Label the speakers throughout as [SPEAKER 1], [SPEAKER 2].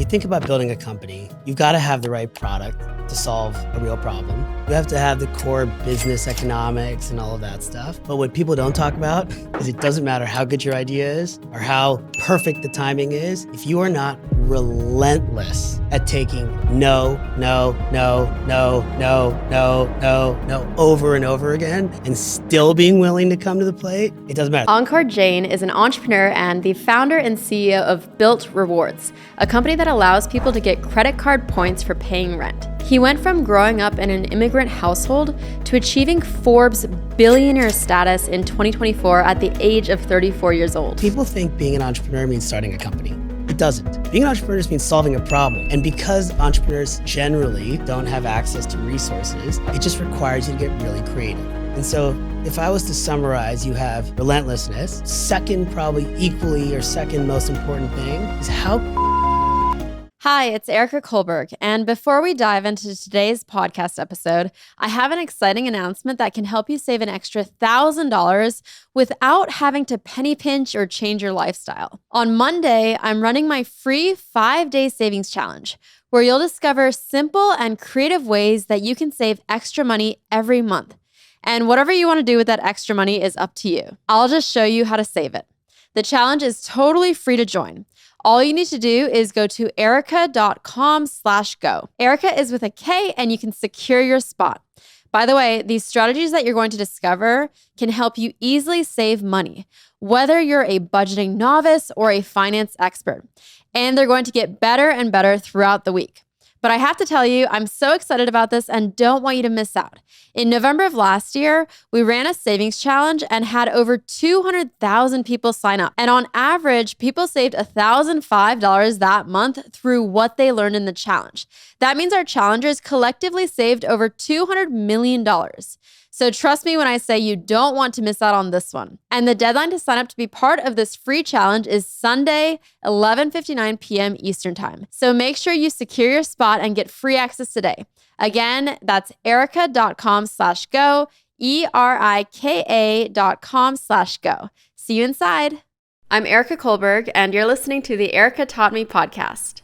[SPEAKER 1] you think about building a company, you've got to have the right product to solve a real problem. You have to have the core business economics and all of that stuff. But what people don't talk about is it doesn't matter how good your idea is or how perfect the timing is. If you are not relentless at taking no over and over again and still being willing to come to the plate, it doesn't matter.
[SPEAKER 2] Ankur Jain is an entrepreneur and the founder and CEO of BILT Rewards, a company that allows people to get credit card points for paying rent. He went from growing up in an immigrant household to achieving Forbes Billionaire status in 2024 at the age of 34 years old.
[SPEAKER 1] People think being an entrepreneur means starting a company. It doesn't. Being an entrepreneur means solving a problem. And because entrepreneurs generally don't have access to resources, it just requires you to get really creative. And so if I was to summarize, you have relentlessness. Second, probably equally or second most important thing is how.
[SPEAKER 2] Hi, it's Erica Kohlberg, and before we dive into today's podcast episode, I have an exciting announcement that can help you save an extra $1,000 without having to penny pinch or change your lifestyle. On Monday, I'm running my free 5-day savings challenge, where you'll discover simple and creative ways that you can save extra money every month. And whatever you want to do with that extra money is up to you. I'll just show you how to save it. The challenge is totally free to join. All you need to do is go to erica.com/go. Erica is with a K, and you can secure your spot. By the way, these strategies that you're going to discover can help you easily save money, whether you're a budgeting novice or a finance expert. And they're going to get better and better throughout the week. But I have to tell you, I'm so excited about this and don't want you to miss out. In November of last year, we ran a savings challenge and had over 200,000 people sign up. And on average, people saved $1,005 that month through what they learned in the challenge. That means our challengers collectively saved over $200 million. So trust me when I say you don't want to miss out on this one. And the deadline to sign up to be part of this free challenge is Sunday, 11:59 p.m. Eastern Time. So make sure you secure your spot and get free access today. Again, that's erica.com/go, ERIKA.com/go. See you inside. I'm Erica Kohlberg, and you're listening to the Erica Taught Me podcast.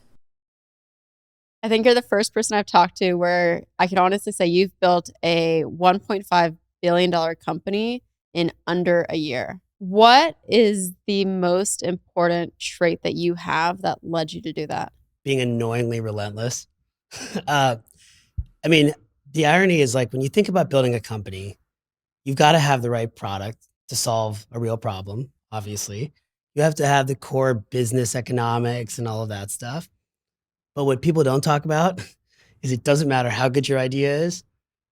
[SPEAKER 2] I think you're the first person I've talked to where I can honestly say you've built a $1.5 billion company in under a year. What is the most important trait that you have that led you to do that?
[SPEAKER 1] Being annoyingly relentless. The irony is, like, when you think about building a company, you've got to have the right product to solve a real problem, obviously. You have to have the core business economics and all of that stuff. But what people don't talk about is it doesn't matter how good your idea is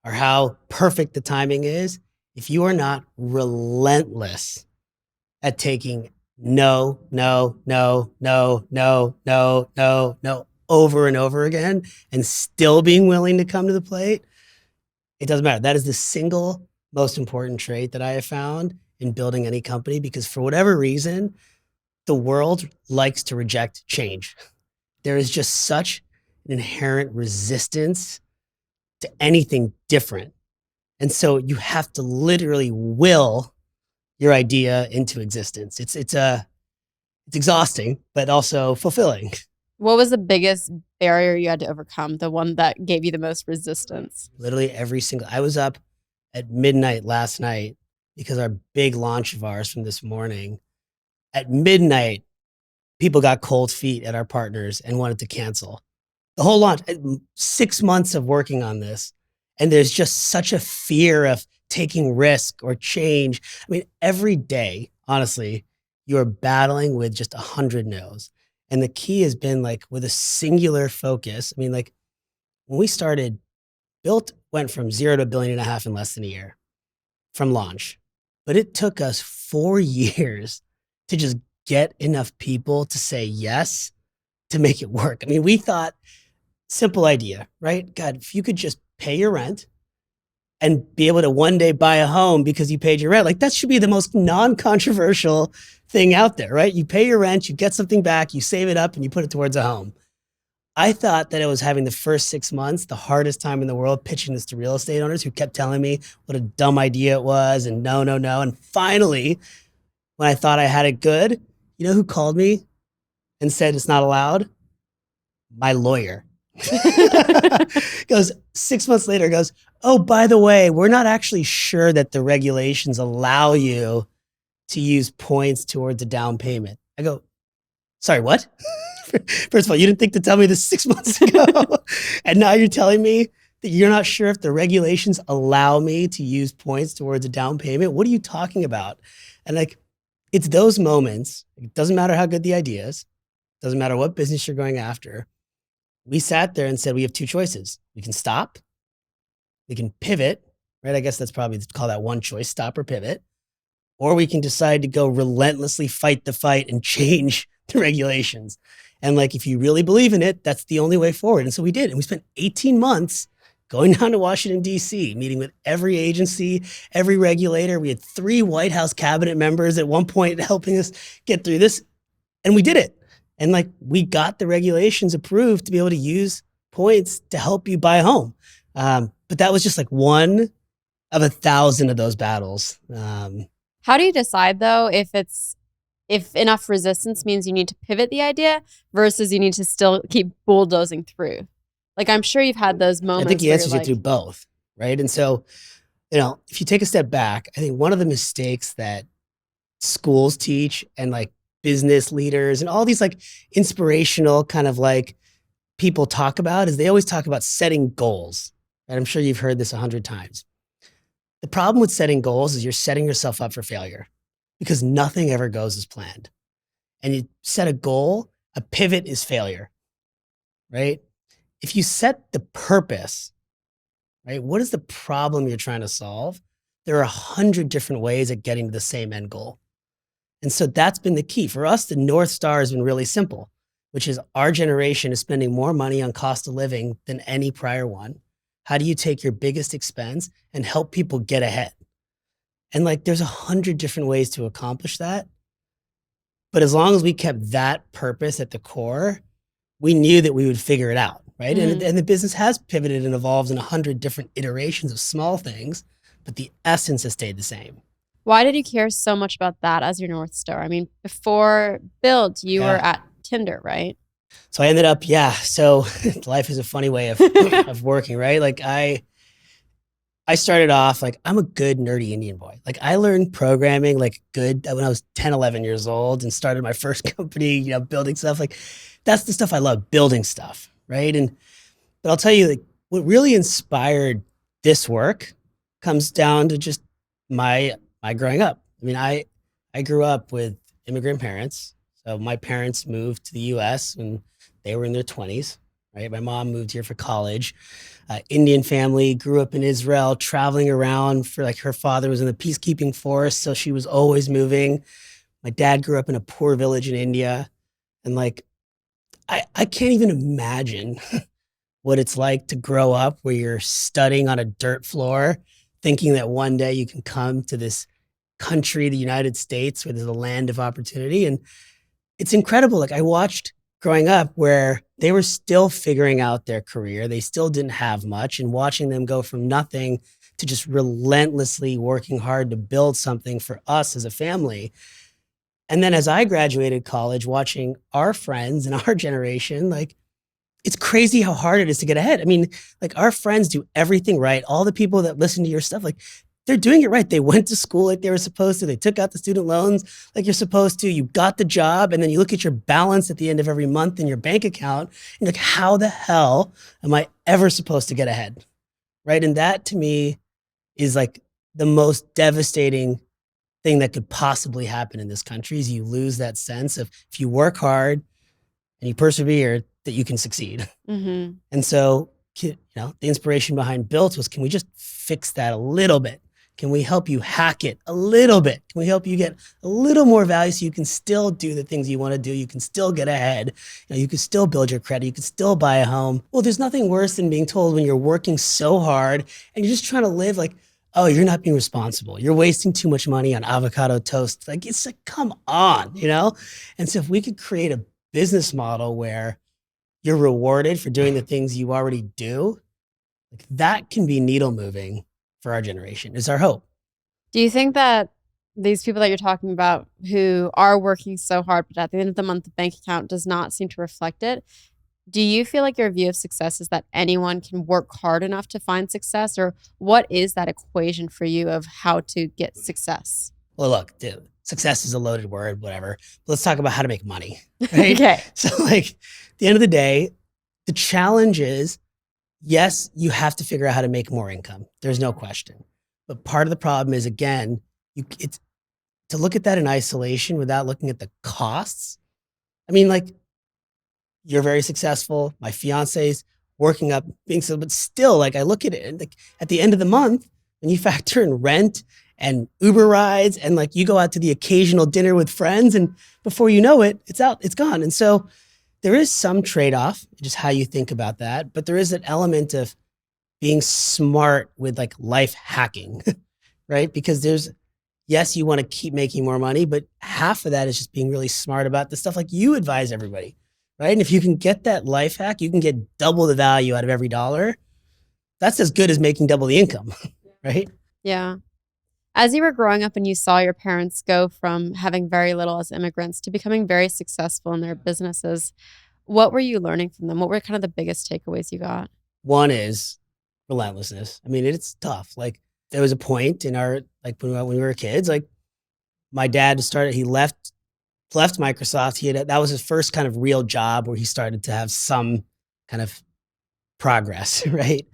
[SPEAKER 1] or how perfect the timing is. If you are not relentless at taking no over and over again and still being willing to come to the plate, it doesn't matter. That is the single most important trait that I have found in building any company, because for whatever reason, the world likes to reject change. There is just such an inherent resistance to anything different. And so you have to literally will your idea into existence. It's exhausting, but also fulfilling.
[SPEAKER 2] What was the biggest barrier you had to overcome? The one that gave you the most resistance?
[SPEAKER 1] Literally I was up at midnight last night because our big launch of ours from this morning, at midnight, people got cold feet at our partners and wanted to cancel the whole launch. 6 months of working on this. And there's just such a fear of taking risk or change. Every day, honestly, you're battling with just 100 no's. And the key has been, like, with a singular focus. When we started, BILT went from 0 to $1.5 billion in less than a year from launch. But it took us 4 years to just get enough people to say yes to make it work. We thought, simple idea, right? God, if you could just pay your rent and be able to one day buy a home because you paid your rent, like, that should be the most non-controversial thing out there, right? You pay your rent, you get something back, you save it up, and you put it towards a home. I thought that I was having the first 6 months, the hardest time in the world, pitching this to real estate owners who kept telling me what a dumb idea it was and no. And finally, when I thought I had it good, you know who called me and said it's not allowed? My lawyer. Goes 6 months later, goes, oh, by the way, we're not actually sure that the regulations allow you to use points towards a down payment. I go, sorry, what? First of all, you didn't think to tell me this 6 months ago. And now you're telling me that you're not sure if the regulations allow me to use points towards a down payment. What are you talking about? And like, it's those moments. It doesn't matter how good the idea is. Doesn't matter what business you're going after. We sat there and said, we have two choices. We can stop. We can pivot, right? I guess that's probably call that one choice, stop or pivot. Or we can decide to go relentlessly fight the fight and change the regulations. And like, if you really believe in it, that's the only way forward. And so we did. And we spent 18 months going down to Washington, D.C., meeting with every agency, every regulator. We had 3 White House cabinet members at one point helping us get through this. And we did it. And like, we got the regulations approved to be able to use points to help you buy a home. But that was just like one of 1,000 of those battles.
[SPEAKER 2] How do you decide though if enough resistance means you need to pivot the idea versus you need to still keep bulldozing through? Like, I'm sure you've had those moments.
[SPEAKER 1] I think the answer is you do both, right? And so, if you take a step back, I think one of the mistakes that schools teach and like business leaders and all these like inspirational kind of like people talk about is they always talk about setting goals. And I'm sure you've heard this 100 times. The problem with setting goals is you're setting yourself up for failure because nothing ever goes as planned. And you set a goal, a pivot is failure, right? If you set the purpose, right? What is the problem you're trying to solve? There are 100 different ways of getting to the same end goal. And so that's been the key. For us, the North Star has been really simple, which is our generation is spending more money on cost of living than any prior one. How do you take your biggest expense and help people get ahead? And like, there's 100 different ways to accomplish that. But as long as we kept that purpose at the core, we knew that we would figure it out, right? Mm-hmm. And the business has pivoted and evolved in 100 different iterations of small things, but the essence has stayed the same.
[SPEAKER 2] Why did you care so much about that as your North Star? I mean, before BILT, you were at Tinder, right?
[SPEAKER 1] So I ended up, so life is a funny way of, of working, right? Like I started off like, I'm a good nerdy Indian boy. Like I learned programming like good when I was 10, 11 years old and started my first company, building stuff. Like that's the stuff I love, building stuff, right? But I'll tell you, like what really inspired this work comes down to just my growing up. I mean, I grew up with immigrant parents. So my parents moved to the US when they were in their 20s, right? My mom moved here for college. Indian family, grew up in Israel, traveling around for like her father was in the peacekeeping force. So she was always moving. My dad grew up in a poor village in India. And like, I can't even imagine what it's like to grow up where you're studying on a dirt floor, thinking that one day you can come to this country, the United States, where there's a land of opportunity. And it's incredible. Like I watched growing up where they were still figuring out their career. They still didn't have much, and watching them go from nothing to just relentlessly working hard to build something for us as a family. And then as I graduated college, watching our friends and our generation, like it's crazy how hard it is to get ahead. I mean, like our friends do everything right. All the people that listen to your stuff, like they're doing it right. They went to school like they were supposed to. They took out the student loans like you're supposed to. You got the job, and then you look at your balance at the end of every month in your bank account, and you're like, how the hell am I ever supposed to get ahead? Right? And that to me is like the most devastating thing that could possibly happen in this country is you lose that sense of if you work hard and you persevere, that you can succeed. Mm-hmm. And so, the inspiration behind BILT was, can we just fix that a little bit? Can we help you hack it a little bit? Can we help you get a little more value so you can still do the things you want to do? You can still get ahead. You can still build your credit. You can still buy a home. Well, there's nothing worse than being told when you're working so hard and you're just trying to live like, oh, you're not being responsible. You're wasting too much money on avocado toast. Like, it's like, come on, And so if we could create a business model where you're rewarded for doing the things you already do, like that can be needle moving for our generation, is our hope.
[SPEAKER 2] Do you think that these people that you're talking about who are working so hard, but at the end of the month, the bank account does not seem to reflect it, Do you feel like your view of success is that anyone can work hard enough to find success? Or what is that equation for you of how to get success?
[SPEAKER 1] Well, look, dude, success is a loaded word, whatever. Let's talk about how to make money, right?
[SPEAKER 2] Okay.
[SPEAKER 1] So like at the end of the day, the challenge is, yes, you have to figure out how to make more income. There's no question. But part of the problem is, again, it's to look at that in isolation without looking at the costs. I mean, like, you're very successful. My fiance's working up, being so, but still, like, I look at it and like at the end of the month, when you factor in rent and Uber rides and like you go out to the occasional dinner with friends, and before you know it, it's out, it's gone. And so there is some trade-off, just how you think about that. But there is an element of being smart with like life hacking, right? Because yes, you want to keep making more money, but half of that is just being really smart about the stuff like you advise everybody, right? And if you can get that life hack, you can get double the value out of every dollar. That's as good as making double the income, right?
[SPEAKER 2] Yeah. As you were growing up and you saw your parents go from having very little as immigrants to becoming very successful in their businesses, what were you learning from them? What were kind of the biggest takeaways you got?
[SPEAKER 1] One is relentlessness. I mean, it's tough. Like there was a point in our, like when we were kids, like my dad he left Microsoft. That was his first kind of real job where he started to have some kind of progress, right?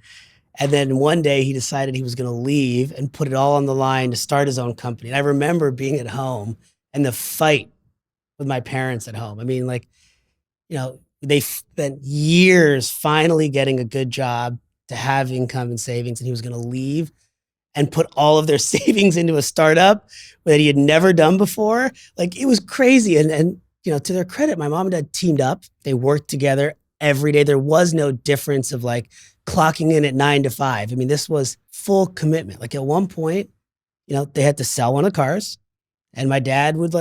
[SPEAKER 1] And then one day he decided he was going to leave and put it all on the line to start his own company. And I remember being at home and the fight with my parents at home. I mean, like, they spent years finally getting a good job to have income and savings, and he was going to leave and put all of their savings into a startup that he had never done before. Like, it was crazy. And to their credit, my mom and dad teamed up. They worked together every day. There was no difference of like clocking in at 9 to 5. I mean, this was full commitment. Like at one point, they had to sell one of the cars, and my dad would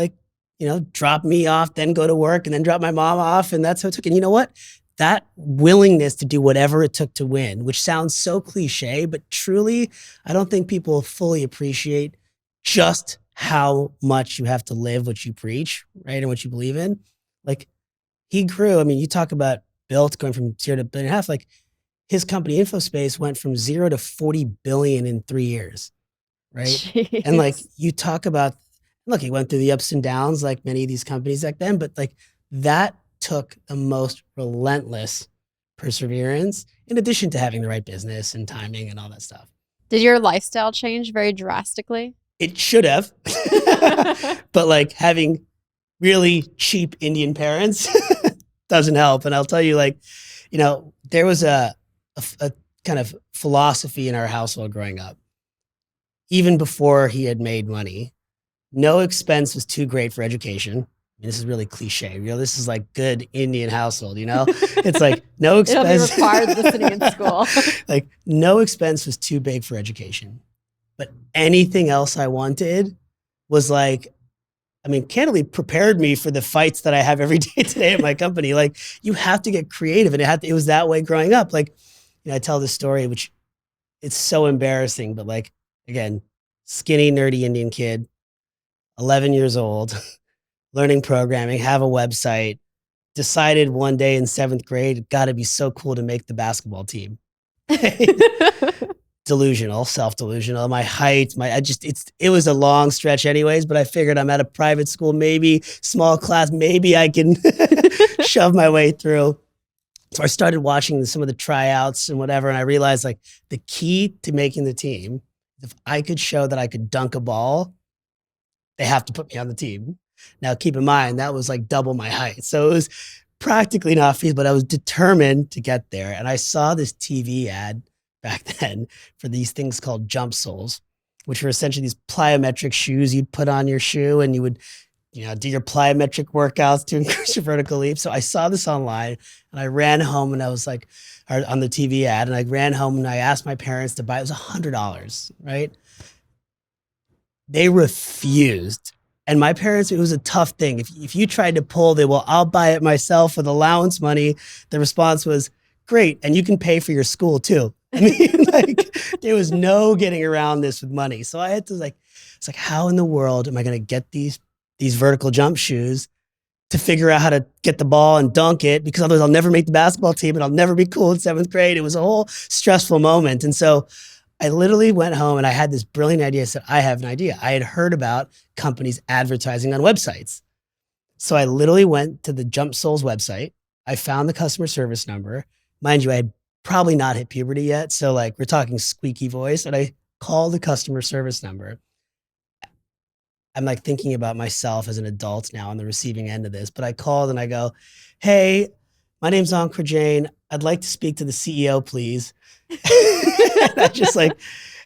[SPEAKER 1] drop me off, then go to work, and then drop my mom off. And that's how it took. And you know what? That willingness to do whatever it took to win, which sounds so cliche, but truly, I don't think people fully appreciate just how much you have to live what you preach, right? And what you believe in. Like, he grew. I mean, you talk about BILT going from 0 to $1.5 billion. Like, his company InfoSpace went from 0 to 40 billion in 3 years, right?
[SPEAKER 2] Jeez.
[SPEAKER 1] And like, you talk about, look, he went through the ups and downs like many of these companies back then, but like that took the most relentless perseverance, in addition to having the right business and timing and all that stuff.
[SPEAKER 2] Did your lifestyle change very drastically?
[SPEAKER 1] It should have, but like having really cheap Indian parents doesn't help. And I'll tell you, like, there was a kind of philosophy in our household growing up, even before he had made money. No expense was too great for education. I mean, this is really cliche. This is like good Indian household, It's like no expense.
[SPEAKER 2] It'll be required listening in school.
[SPEAKER 1] Like no expense was too big for education. But anything else I wanted was like, I mean, candidly prepared me for the fights that I have every day today at my company. Like, you have to get creative. And it was that way growing up. Like, I tell this story, which it's so embarrassing, but like, again, skinny, nerdy Indian kid, 11 years old, learning programming, have a website, decided one day in 7th grade, it got to be so cool to make the basketball team. Delusional, self-delusional. My height, it was a long stretch anyways, but I figured I'm at a private school, maybe small class, maybe I can shove my way through. So I started watching some of the tryouts and whatever, and I realized like the key to making the team, if I could show that I could dunk a ball, they have to put me on the team. Now, keep in mind, that was like double my height. So it was practically not feasible, but I was determined to get there. And I saw this TV ad back then for these things called jump soles, which were essentially these plyometric shoes you'd put on your shoe, and you would, do your plyometric workouts to increase your vertical leap. So I saw this online, and I ran home, and I was like, on the TV ad, and I ran home and I asked my parents to buy it. It was $100, right? They refused. And my parents, it was a tough thing. If you tried to pull I'll buy it myself with allowance money. The response was, great, and you can pay for your school too. I mean, like, there was no getting around this with money. So I had to it's like, how in the world am I going to get these vertical jump shoes to figure out how to get the ball and dunk it, because otherwise I'll never make the basketball team and I'll never be cool in 7th grade. It was a whole stressful moment. And so I literally went home and I had this brilliant idea. I said, I have an idea. I had heard about companies advertising on websites. So I literally went to the Jump Souls website. I found the customer service number. Mind you, I had probably not hit puberty yet. So like we're talking squeaky voice, and I called the customer service number. I'm like thinking about myself as an adult now on the receiving end of this, but I called and I go, hey, my name's Ankur Jain. I'd like to speak to the CEO, please. And I just like,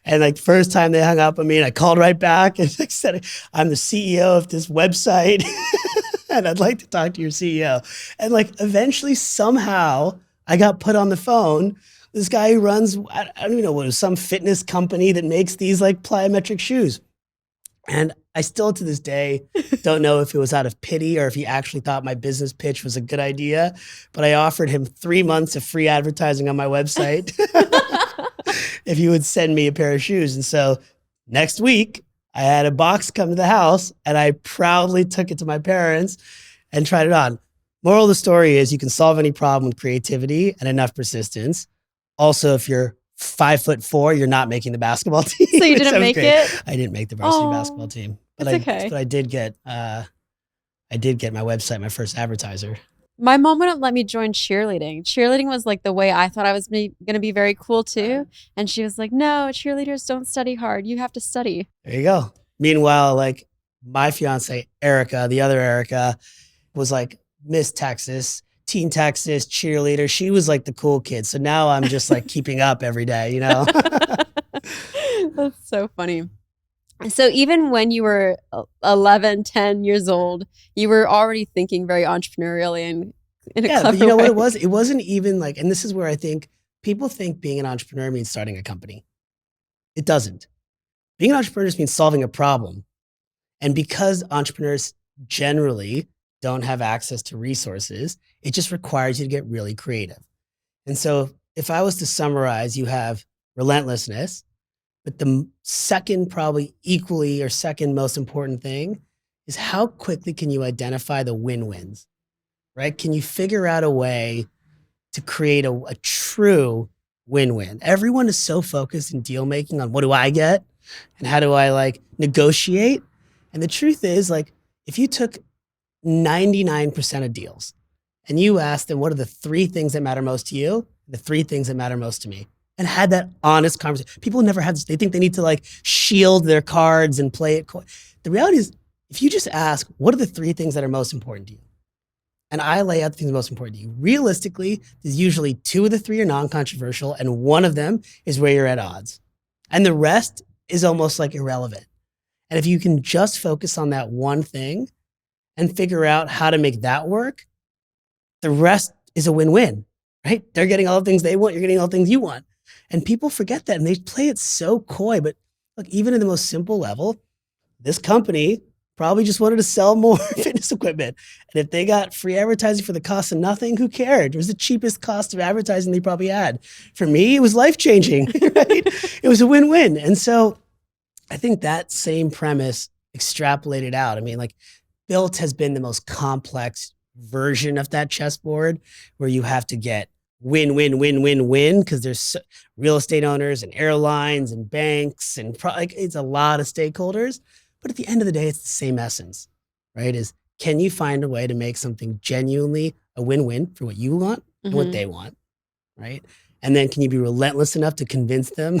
[SPEAKER 1] and like first time they hung up on me, and I called right back and like said, I'm the CEO of this website and I'd like to talk to your CEO. And like eventually somehow I got put on the phone. This guy who runs, I don't even know what it was, some fitness company that makes these like plyometric shoes. And I still to this day don't know if it was out of pity or if he actually thought my business pitch was a good idea, but I offered him 3 months of free advertising on my website if he would send me a pair of shoes. And so next week I had a box come to the house and I proudly took it to my parents and tried it on. Moral of the story is you can solve any problem with creativity and enough persistence. Also, if you're 5'4", you're not making the basketball team.
[SPEAKER 2] So you didn't make it?
[SPEAKER 1] I didn't make the varsity basketball team. But
[SPEAKER 2] okay.
[SPEAKER 1] But I did get my website, my first advertiser.
[SPEAKER 2] My mom wouldn't let me join cheerleading. Cheerleading was like the way I thought I was going to be very cool too. And she was like, no, cheerleaders don't study hard. You have to study.
[SPEAKER 1] There you go. Meanwhile, like my fiance, Erica, the other Erica, was like Miss Texas, Teen Texas cheerleader. She was like the cool kid. So now I'm just like keeping up every day, you know?
[SPEAKER 2] That's so funny. So even when you were 11, 10 years old, you were already thinking very entrepreneurially and in a clever
[SPEAKER 1] but you know
[SPEAKER 2] way.
[SPEAKER 1] what it was? It wasn't even like, and this is where I think people think being an entrepreneur means starting a company. It doesn't. Being an entrepreneur means solving a problem. And because entrepreneurs generally don't have access to resources, it just requires you to get really creative. And so if I was to summarize, you have relentlessness, but the second, probably equally or second most important thing is how quickly can you identify the win-wins, right? Can you figure out a way to create a true win-win? Everyone is so focused in deal making on what do I get and how do I like negotiate? And the truth is, like, if you took 99% of deals and you asked them, what are the 3 things that matter most to you? The 3 things that matter most to me, and had that honest conversation. People never have this. They think they need to like shield their cards and play it. The reality is, if you just ask, what are the 3 things that are most important to you? And I lay out the things that are most important to you. Realistically, there's usually 2 of the 3 are non-controversial and 1 of them is where you're at odds. And the rest is almost like irrelevant. And if you can just focus on that one thing and figure out how to make that work, the rest is a win-win, right? They're getting all the things they want. You're getting all the things you want. And people forget that and they play it so coy. But look, even in the most simple level, this company probably just wanted to sell more fitness equipment. And if they got free advertising for the cost of nothing, who cared? It was the cheapest cost of advertising they probably had. For me, it was life-changing, right? It was a win-win. And so I think that same premise extrapolated out. I mean, like BILT has been the most complex version of that chessboard where you have to get win, win, win, win, win, because there's real estate owners and airlines and banks and like it's a lot of stakeholders. But at the end of the day, it's the same essence, right? Is can you find a way to make something genuinely a win-win for what you want and what they want, right? And then can you be relentless enough to convince them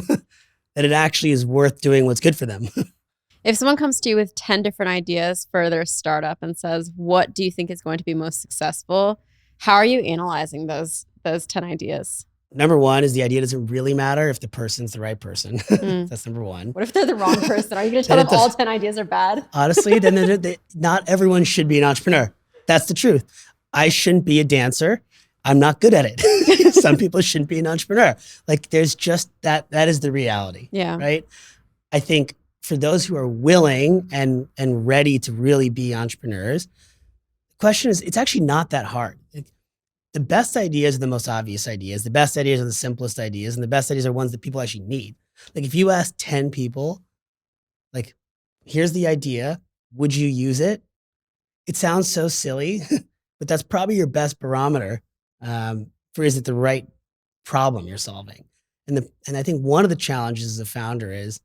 [SPEAKER 1] that it actually is worth doing what's good for them?
[SPEAKER 2] If someone comes to you with 10 different ideas for their startup and says, what do you think is going to be most successful? How are you analyzing those 10 ideas?
[SPEAKER 1] Number 1 is the idea doesn't really matter if the person's the right person. That's number 1.
[SPEAKER 2] What if they're the wrong person? Are you going to tell them all 10 ideas are bad?
[SPEAKER 1] Honestly, then not everyone should be an entrepreneur. That's the truth. I shouldn't be a dancer. I'm not good at it. Some people shouldn't be an entrepreneur. Like there's just that is the reality.
[SPEAKER 2] Yeah.
[SPEAKER 1] Right. I think for those who are willing and ready to really be entrepreneurs, the question is, it's actually not that hard. The best ideas are the most obvious ideas. The best ideas are the simplest ideas. And the best ideas are ones that people actually need. Like if you ask 10 people, like, here's the idea, would you use it? It sounds so silly, but that's probably your best barometer for is it the right problem you're solving. And I think one of the challenges as a founder is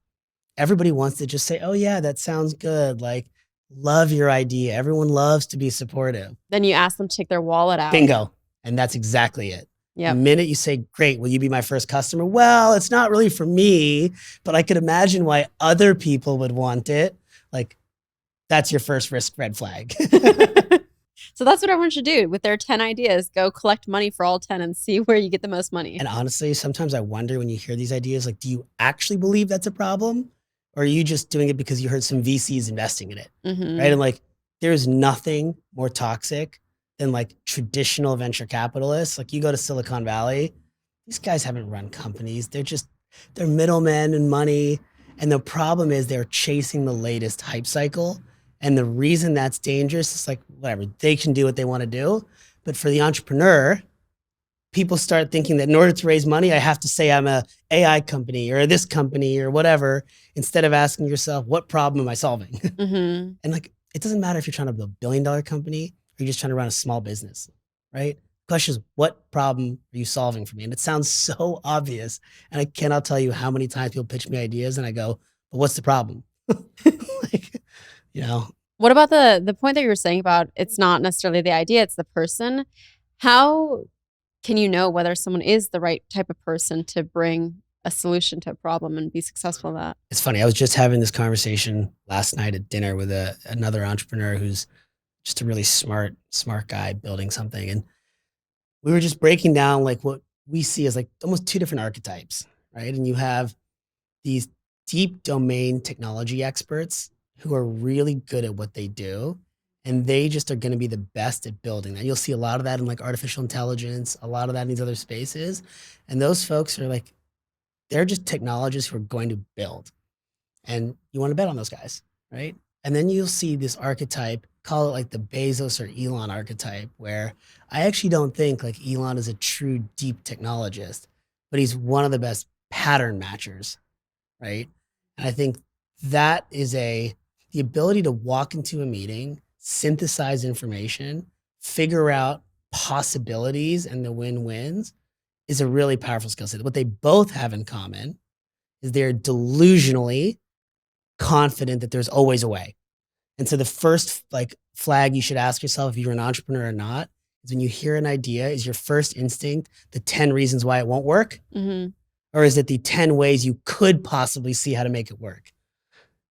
[SPEAKER 1] everybody wants to just say, "Oh yeah, that sounds good." Like, love your idea. Everyone loves to be supportive.
[SPEAKER 2] Then you ask them to take their wallet out.
[SPEAKER 1] Bingo. And that's exactly it. The
[SPEAKER 2] Yep.
[SPEAKER 1] minute you say, "Great, will you be my first customer?" Well, it's not really for me, but I could imagine why other people would want it. Like, that's your first risk red flag.
[SPEAKER 2] So that's what everyone should do with their 10 ideas. Go collect money for all 10 and see where you get the most money.
[SPEAKER 1] And honestly, sometimes I wonder when you hear these ideas, like, do you actually believe that's a problem? Or are you just doing it because you heard some VCs investing in it?
[SPEAKER 2] Mhm.
[SPEAKER 1] Right? And like, there's nothing more toxic than like traditional venture capitalists. Like, you go to Silicon Valley, these guys haven't run companies. They're middlemen and money. And the problem is they're chasing the latest hype cycle. And the reason that's dangerous is like, whatever, they can do what they want to do. But for the entrepreneur, people start thinking that in order to raise money, I have to say I'm a AI company or this company or whatever, instead of asking yourself, what problem am I solving?
[SPEAKER 2] Mhm.
[SPEAKER 1] And like, it doesn't matter if you're trying to build a $1 billion company or you're just trying to run a small business, right? The question is, what problem are you solving for me? And it sounds so obvious. And I cannot tell you how many times people pitch me ideas and I go, but what's the problem? Like, you know,
[SPEAKER 2] What about the point that you were saying about it's not necessarily the idea, it's the person? How can you know whether someone is the right type of person to bring a solution to a problem and be successful at that?
[SPEAKER 1] it's funny. I was just having this conversation last night at dinner with another entrepreneur who's just a really smart guy building something. And we were just breaking down like what we see as like almost two different archetypes, right? And you have these deep domain technology experts who are really good at what they do. And they just are going to be the best at building that. You'll see a lot of that in like artificial intelligence, a lot of that in these other spaces. And those folks are like, they're just technologists who are going to build. And you want to bet on those guys, right? And then you'll see this archetype, call it like the Bezos or Elon archetype, where I actually don't think like Elon is a true deep technologist, but he's one of the best pattern matchers, right? And I think that is the ability to walk into a meeting, synthesize information, figure out possibilities and the win-wins is a really powerful skill set. What they both have in common is they're delusionally confident that there's always a way. And so the first like flag you should ask yourself if you're an entrepreneur or not is when you hear an idea, is your first instinct the 10 reasons why it won't work?
[SPEAKER 2] Mm-hmm.
[SPEAKER 1] Or is it the 10 ways you could possibly see how to make it work?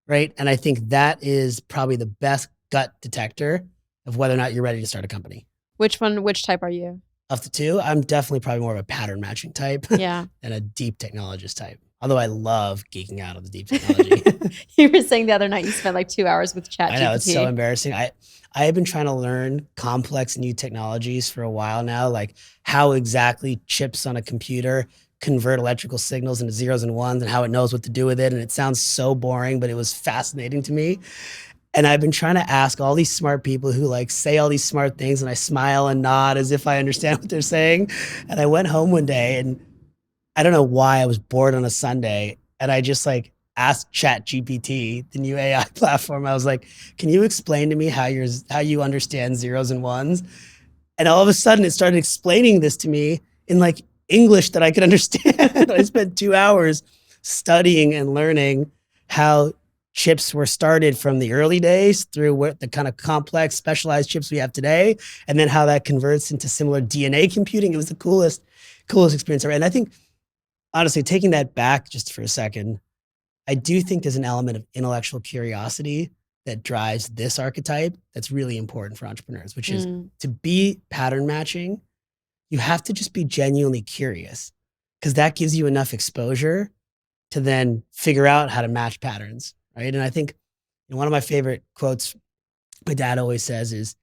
[SPEAKER 1] Right? And I think that is probably the best gut detector of whether or not you're ready to start a company.
[SPEAKER 2] Which type are you?
[SPEAKER 1] Of the two, I'm definitely probably more of a pattern matching type
[SPEAKER 2] Yeah.
[SPEAKER 1] than a deep technologist type. Although I love geeking out on the deep technology.
[SPEAKER 2] You were saying the other night you spent like 2 hours with ChatGPT.
[SPEAKER 1] I know, it's so embarrassing. I have been trying to learn complex new technologies for a while now, like how exactly chips on a computer convert electrical signals into zeros and ones and how it knows what to do with it. And it sounds so boring, but it was fascinating to me. And I've been trying to ask all these smart people who like say all these smart things and I smile and nod as if I understand what they're saying. And I went home one day and I don't know why I was bored on a Sunday and I just like asked ChatGPT, the new AI platform. I was like, can you explain to me how you understand zeros and ones? And all of a sudden it started explaining this to me in like English that I could understand. I spent 2 hours studying and learning how chips were started from the early days through what the kind of complex specialized chips we have today. And then how that converts into similar DNA computing. It was the coolest experience ever. And I think, honestly, taking that back just for a second, I do think there's an element of intellectual curiosity that drives this archetype that's really important for entrepreneurs, which is to be pattern matching. You have to just be genuinely curious because that gives you enough exposure to then figure out how to match patterns. Right. And I think one of my favorite quotes my dad always says is,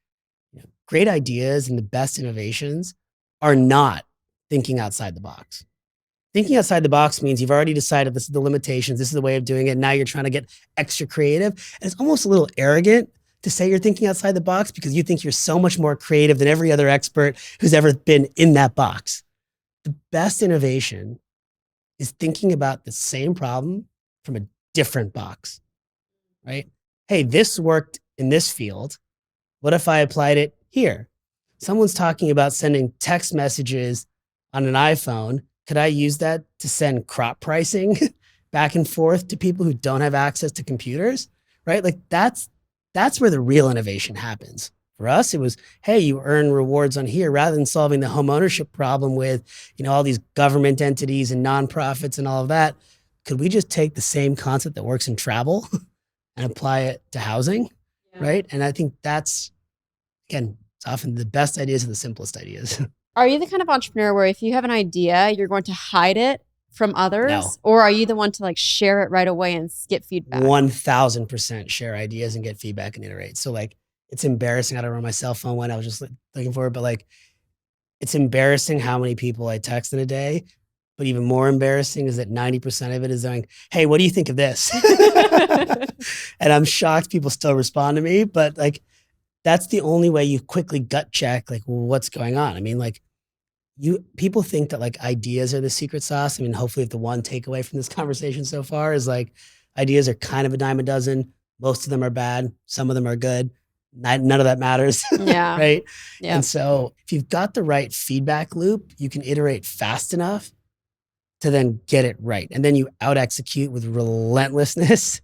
[SPEAKER 1] great ideas and the best innovations are not thinking outside the box. Thinking outside the box means you've already decided this is the limitations, this is the way of doing it. Now you're trying to get extra creative. And it's almost a little arrogant to say you're thinking outside the box because you think you're so much more creative than every other expert who's ever been in that box. The best innovation is thinking about the same problem from a different box, right? Hey, this worked in this field. What if I applied it here? Someone's talking about sending text messages on an iPhone. Could I use that to send crop pricing back and forth to people who don't have access to computers? Right? Like that's where the real innovation happens. For us, it was, hey, you earn rewards on here rather than solving the home ownership problem with, all these government entities and nonprofits and all of that. Could we just take the same concept that works in travel and apply it to housing? Yeah. Right? And I think that's, again, it's often the best ideas are the simplest ideas.
[SPEAKER 2] Are you the kind of entrepreneur where if you have an idea, you're going to hide it from others?
[SPEAKER 1] No.
[SPEAKER 2] Or are you the one to like share it right away and get feedback?
[SPEAKER 1] 1000% share ideas and get feedback and iterate. So like, it's embarrassing. I don't know where my cell phone went. I was just looking for it, but like, it's embarrassing how many people I text in a day. But even more embarrassing is that 90% of it is going, hey, what do you think of this? And I'm shocked people still respond to me, but like, that's the only way you quickly gut check, like, well, what's going on? I mean, like, people think that like ideas are the secret sauce. I mean, hopefully if the one takeaway from this conversation so far is like, ideas are kind of a dime a dozen. Most of them are bad. Some of them are good. None of that matters.
[SPEAKER 2] Yeah.
[SPEAKER 1] Right.
[SPEAKER 2] Yeah.
[SPEAKER 1] And so if you've got the right feedback loop, you can iterate fast enough to then get it right. And then you out execute with relentlessness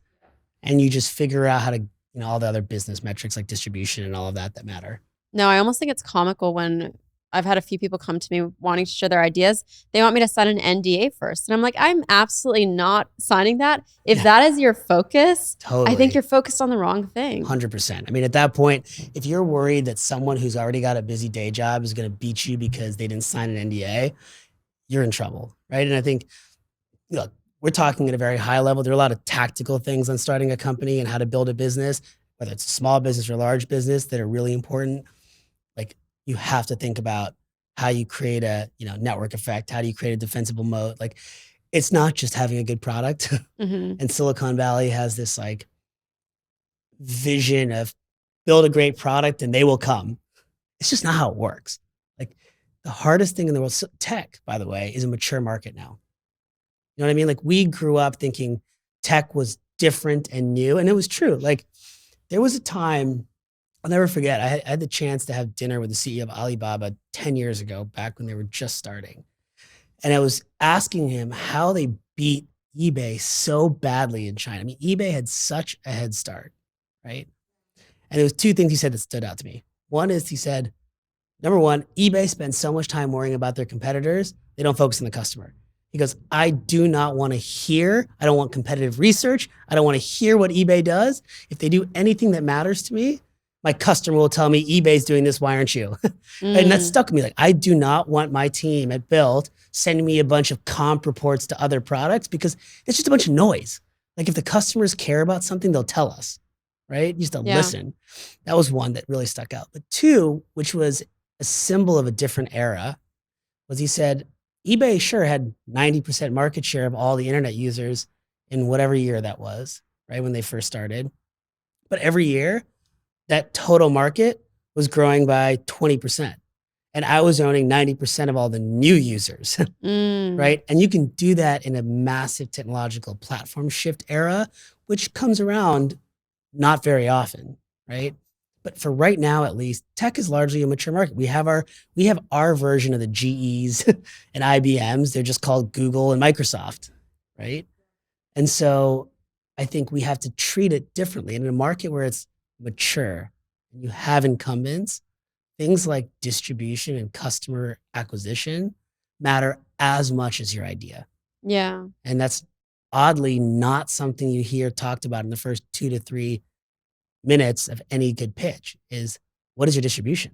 [SPEAKER 1] and you just figure out how to, all the other business metrics like distribution and all of that matter.
[SPEAKER 2] No, I almost think it's comical when I've had a few people come to me wanting to share their ideas. They want me to sign an NDA first. And I'm like, I'm absolutely not signing that. If that is your focus, totally. I think you're focused on the wrong thing.
[SPEAKER 1] 100%. I mean, at that point, if you're worried that someone who's already got a busy day job is going to beat you because they didn't sign an NDA, you're in trouble, right? And I think, look, we're talking at a very high level. There are a lot of tactical things on starting a company and how to build a business, whether it's a small business or a large business, that are really important. Like, you have to think about how you create a network effect. How do you create a defensible moat? Like, it's not just having a good product. Mm-hmm. And Silicon Valley has this like vision of build a great product and they will come. It's just not how it works. Like, the hardest thing in the world, tech, by the way, is a mature market now. You know what I mean? Like, we grew up thinking tech was different and new, and it was true. Like, there was a time, I'll never forget, I had the chance to have dinner with the CEO of Alibaba 10 years ago, back when they were just starting. And I was asking him how they beat eBay so badly in China. I mean, eBay had such a head start, right? And there was two things he said that stood out to me. One is he said, number one, eBay spends so much time worrying about their competitors, they don't focus on the customer. He goes, I do not want to hear, I don't want competitive research. I don't want to hear what eBay does. If they do anything that matters to me, my customer will tell me eBay's doing this, why aren't you? And that stuck with me. Like, I do not want my team at BILT sending me a bunch of comp reports to other products because it's just a bunch of noise. Like, if the customers care about something, they'll tell us, right? You just don't listen. That was one that really stuck out. But two, which was a symbol of a different era, was he said, eBay sure had 90% market share of all the internet users in whatever year that was, right? When they first started. But every year, that total market was growing by 20%. And I was owning 90% of all the new users, right? And you can do that in a massive technological platform shift era, which comes around not very often, right? But for right now, at least, tech is largely a mature market. We have our version of the GEs and IBMs. They're just called Google and Microsoft, right? And so I think we have to treat it differently. And in a market where it's mature and you have incumbents, things like distribution and customer acquisition matter as much as your idea.
[SPEAKER 2] Yeah.
[SPEAKER 1] And that's oddly not something you hear talked about in the first 2 to 3 minutes of any good pitch. Is what is your distribution?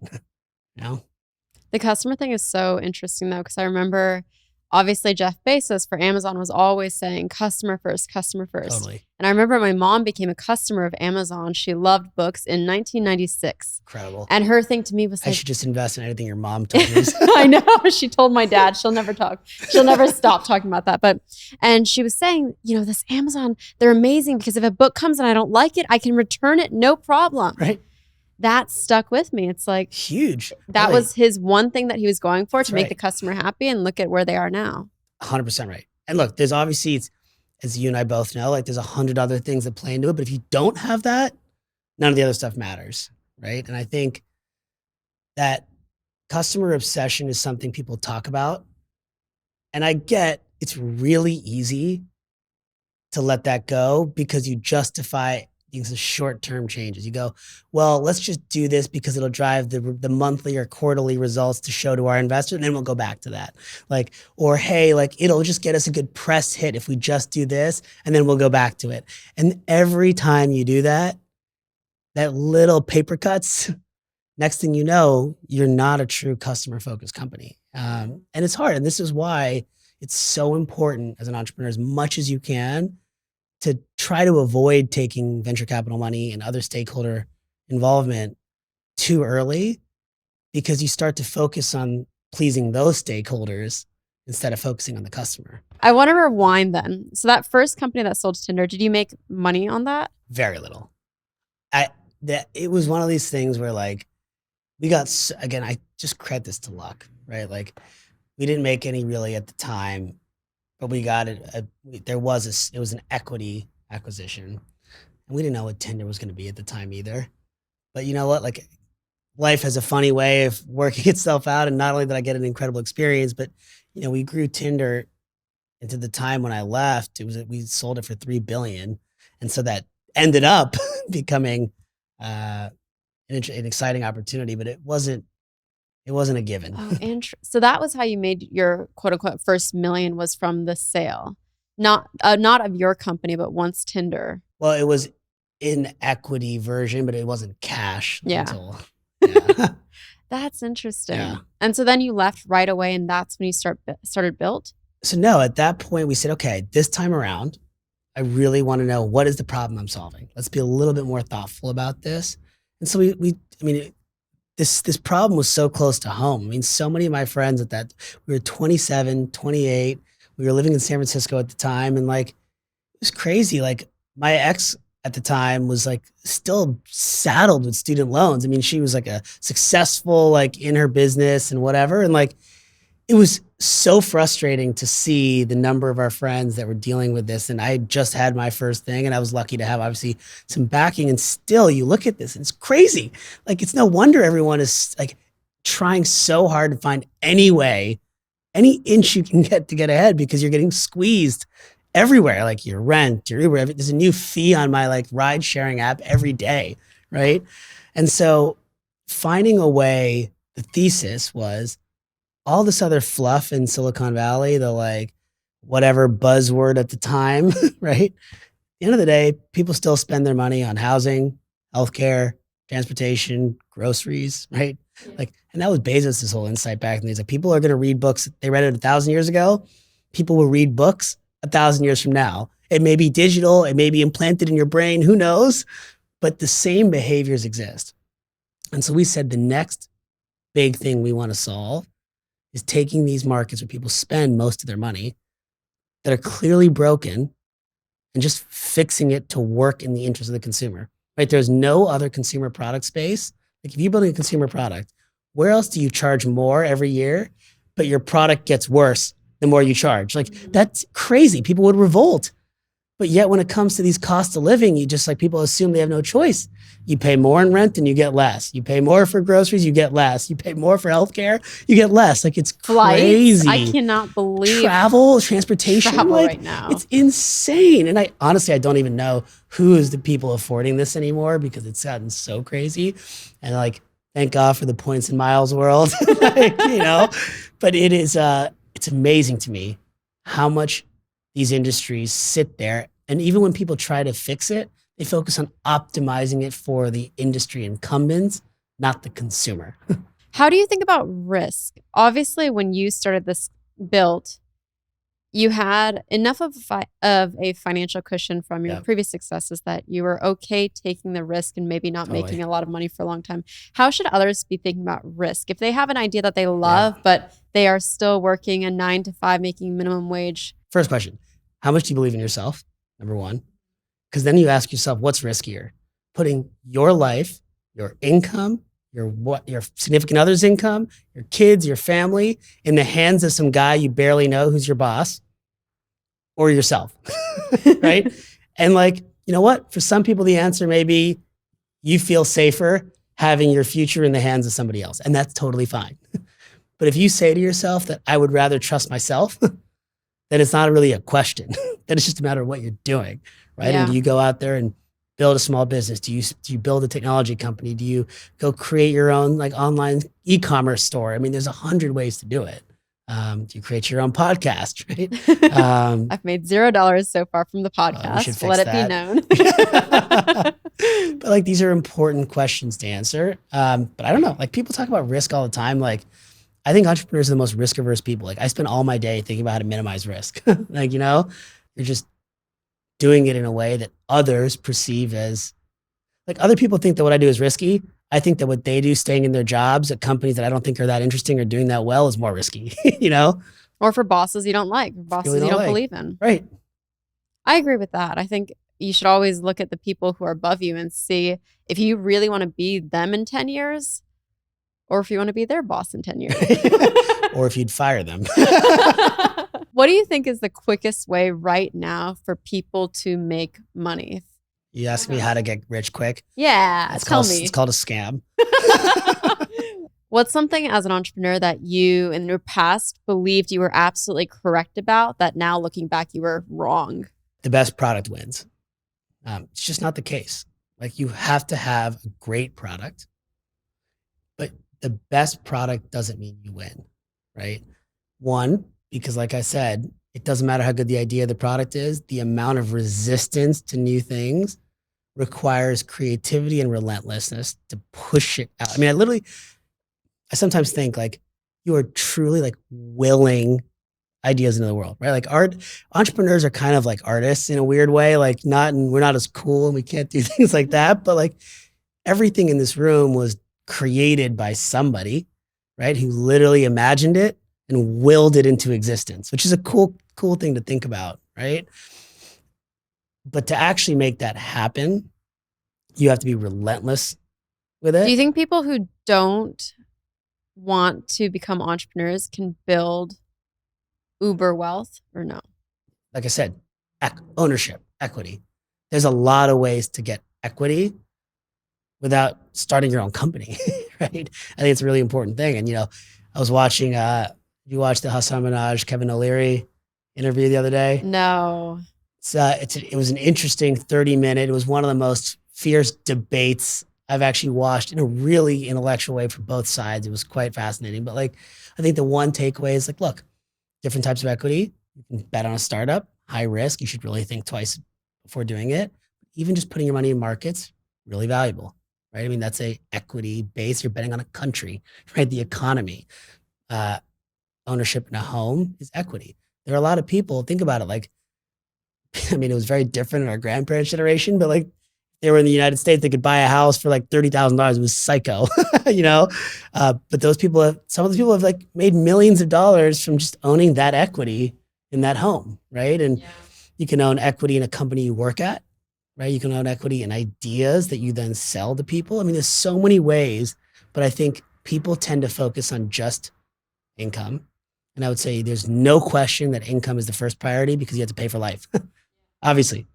[SPEAKER 2] The customer thing is so interesting though, because I remember obviously Jeff Bezos for Amazon was always saying customer first, customer first.
[SPEAKER 1] Totally.
[SPEAKER 2] And I remember my mom became a customer of Amazon. She loved books in 1996.
[SPEAKER 1] Incredible.
[SPEAKER 2] And her thing to me was
[SPEAKER 1] I should just invest in anything your mom told me.
[SPEAKER 2] I know. She told my dad. She'll never talk. She'll never stop talking about that. And she was saying, this Amazon, they're amazing because if a book comes and I don't like it, I can return it, no problem.
[SPEAKER 1] Right.
[SPEAKER 2] That stuck with me. It's like
[SPEAKER 1] huge.
[SPEAKER 2] That was his one thing that he was going for to make
[SPEAKER 1] right.
[SPEAKER 2] the customer happy, and look at where they are now.
[SPEAKER 1] 100% right. And look, there's obviously, as you and I both know, like there's 100 other things that play into it. But if you don't have that, none of the other stuff matters, right? And I think that customer obsession is something people talk about. And I get it's really easy to let that go because you justify these short-term changes. You go, well, let's just do this because it'll drive the monthly or quarterly results to show to our investors, and then we'll go back to that. Like, or hey, like it'll just get us a good press hit if we just do this, and then we'll go back to it. And every time you do that, that little paper cuts, next thing you know, you're not a true customer-focused company. And it's hard. And this is why it's so important as an entrepreneur, as much as you can, to try to avoid taking venture capital money and other stakeholder involvement too early, because you start to focus on pleasing those stakeholders instead of focusing on the customer.
[SPEAKER 2] I want to rewind then. So that first company that sold to Tinder, did you make money on that?
[SPEAKER 1] Very little. It was one of these things where like we got, again, I just credit this to luck, right? Like we didn't make any really at the time, but we got it. It was an equity acquisition, and we didn't know what Tinder was going to be at the time either. But you know what? Like life has a funny way of working itself out. And not only did I get an incredible experience, but you know, we grew Tinder into the time when I left. We sold it for $3 billion, and so that ended up becoming an exciting opportunity. But it wasn't a given.
[SPEAKER 2] Oh, so that was how you made your quote unquote first million, was from the sale, not of your company, but once Tinder.
[SPEAKER 1] Well, it was in equity version, but it wasn't cash.
[SPEAKER 2] Yeah.
[SPEAKER 1] Yeah.
[SPEAKER 2] That's interesting.
[SPEAKER 1] Yeah.
[SPEAKER 2] And so then you left right away, and that's when you started BILT?
[SPEAKER 1] So no, at that point we said, okay, this time around, I really want to know what is the problem I'm solving. Let's be a little bit more thoughtful about this. And so this problem was so close to home. I mean, so many of my friends we were 27, 28. We were living in San Francisco at the time. And like, it was crazy. Like my ex at the time was like still saddled with student loans. I mean, she was like a successful, like in her business and whatever. And like, it was so frustrating to see the number of our friends that were dealing with this. And I had just had my first thing, and I was lucky to have obviously some backing. And still you look at this and it's crazy. Like, it's no wonder everyone is like trying so hard to find any way, any inch you can get to get ahead, because you're getting squeezed everywhere. Like your rent, your Uber, there's a new fee on my like ride sharing app every day. Right. And so finding a way, the thesis was, all this other fluff in Silicon Valley, the like whatever buzzword at the time, right? At the end of the day, people still spend their money on housing, healthcare, transportation, groceries, right? Like, and that was Bezos' whole insight back in these. Like, people are going to read books. They read it 1,000 years ago. People will read books 1,000 years from now. It may be digital. It may be implanted in your brain. Who knows? But the same behaviors exist. And so we said the next big thing we want to solve is taking these markets where people spend most of their money that are clearly broken and just fixing it to work in the interest of the consumer, right? There's no other consumer product space. Like if you're building a consumer product, where else do you charge more every year, but your product gets worse the more you charge? Like that's crazy. People would revolt. But yet when it comes to these costs of living, you just like people assume they have no choice. You pay more in rent and you get less. You pay more for groceries, you get less. You pay more for healthcare, you get less. Like it's crazy.
[SPEAKER 2] I cannot believe
[SPEAKER 1] transportation
[SPEAKER 2] like, right now.
[SPEAKER 1] It's insane. And I honestly don't even know who is the people affording this anymore, because it's gotten so crazy. And like, thank God for the points and miles world. Like, but it is it's amazing to me how much these industries sit there. And even when people try to fix it, they focus on optimizing it for the industry incumbents, not the consumer.
[SPEAKER 2] How do you think about risk? Obviously, when you started this BILT, you had enough of a financial cushion from your previous successes that you were okay taking the risk and maybe not making a lot of money for a long time. How should others be thinking about risk? If they have an idea that they love, but they are still working a 9 to 5, making minimum wage.
[SPEAKER 1] First question, how much do you believe in yourself? Number one. Because then you ask yourself, what's riskier? Putting your life, your income, your significant other's income, your kids, your family in the hands of some guy you barely know who's your boss, or yourself, right? And like, you know what? For some people, the answer may be you feel safer having your future in the hands of somebody else. And that's totally fine. But if you say to yourself that I would rather trust myself, then it's not really a question. Then it's just a matter of what you're doing, right?
[SPEAKER 2] Yeah.
[SPEAKER 1] And do you go out there and build a small business? Do you build a technology company? Do you go create your own like online e-commerce store? I mean, there's 100 ways to do it. Do you create your own podcast, right?
[SPEAKER 2] I've made $0 so far from the podcast.
[SPEAKER 1] We should
[SPEAKER 2] Let it
[SPEAKER 1] that.
[SPEAKER 2] be known.
[SPEAKER 1] But like, these are important questions to answer. But I don't know, like people talk about risk all the time. Like, I think entrepreneurs are the most risk averse people. Like I spend all my day thinking about how to minimize risk. Like, you're just doing it in a way that others perceive as, like, other people think that what I do is risky. I think that what they do, staying in their jobs at companies that I don't think are that interesting or doing that well, is more risky,
[SPEAKER 2] Or for bosses you don't like, bosses you don't believe in.
[SPEAKER 1] Right.
[SPEAKER 2] I agree with that. I think you should always look at the people who are above you and see if you really want to be them in 10 years or if you want to be their boss in 10 years.
[SPEAKER 1] Or if you'd fire them.
[SPEAKER 2] What do you think is the quickest way right now for people to make money?
[SPEAKER 1] You ask me how to get rich quick?
[SPEAKER 2] Yeah, tell me.
[SPEAKER 1] It's called a scam.
[SPEAKER 2] What's something as an entrepreneur that you in your past believed you were absolutely correct about that now looking back you were wrong?
[SPEAKER 1] The best product wins. It's just not the case. Like, you have to have a great product, but the best product doesn't mean you win, right? One, because like I said, it doesn't matter how good the idea of the product is. The amount of resistance to new things requires creativity and relentlessness to push it out. I mean, I sometimes think like you are truly like willing ideas into the world, right? Like entrepreneurs are kind of like artists in a weird way, like we're not as cool and we can't do things like that. But like everything in this room was created by somebody, right? Who literally imagined it and willed it into existence, which is a cool thing to think about, right? But to actually make that happen, you have to be relentless with it.
[SPEAKER 2] Do you think people who don't want to become entrepreneurs can build uber wealth or no?
[SPEAKER 1] Like I said, ownership, equity. There's a lot of ways to get equity without starting your own company, right? I think it's a really important thing. And, I was watching, you watched the Hassan Minhaj, Kevin O'Leary interview the other day?
[SPEAKER 2] No.
[SPEAKER 1] It was an interesting 30-minute. It was one of the most fierce debates I've actually watched in a really intellectual way for both sides. It was quite fascinating. But like, I think the one takeaway is like, look, different types of equity. You can bet on a startup, high risk. You should really think twice before doing it. Even just putting your money in markets, really valuable, right? I mean, that's a equity base. You're betting on a country, right? The economy. Ownership in a home is equity. There are a lot of people, think about it, like, I mean, it was very different in our grandparents' generation, but like, they were in the United States, they could buy a house for like $30,000. It was psycho, But some of the people have like made millions of dollars from just owning that equity in that home, right? And you can own equity in a company you work at, right? You can own equity in ideas that you then sell to people. I mean, there's so many ways, but I think people tend to focus on just income. And I would say there's no question that income is the first priority because you have to pay for life, obviously.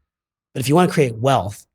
[SPEAKER 1] But if you want to create wealth,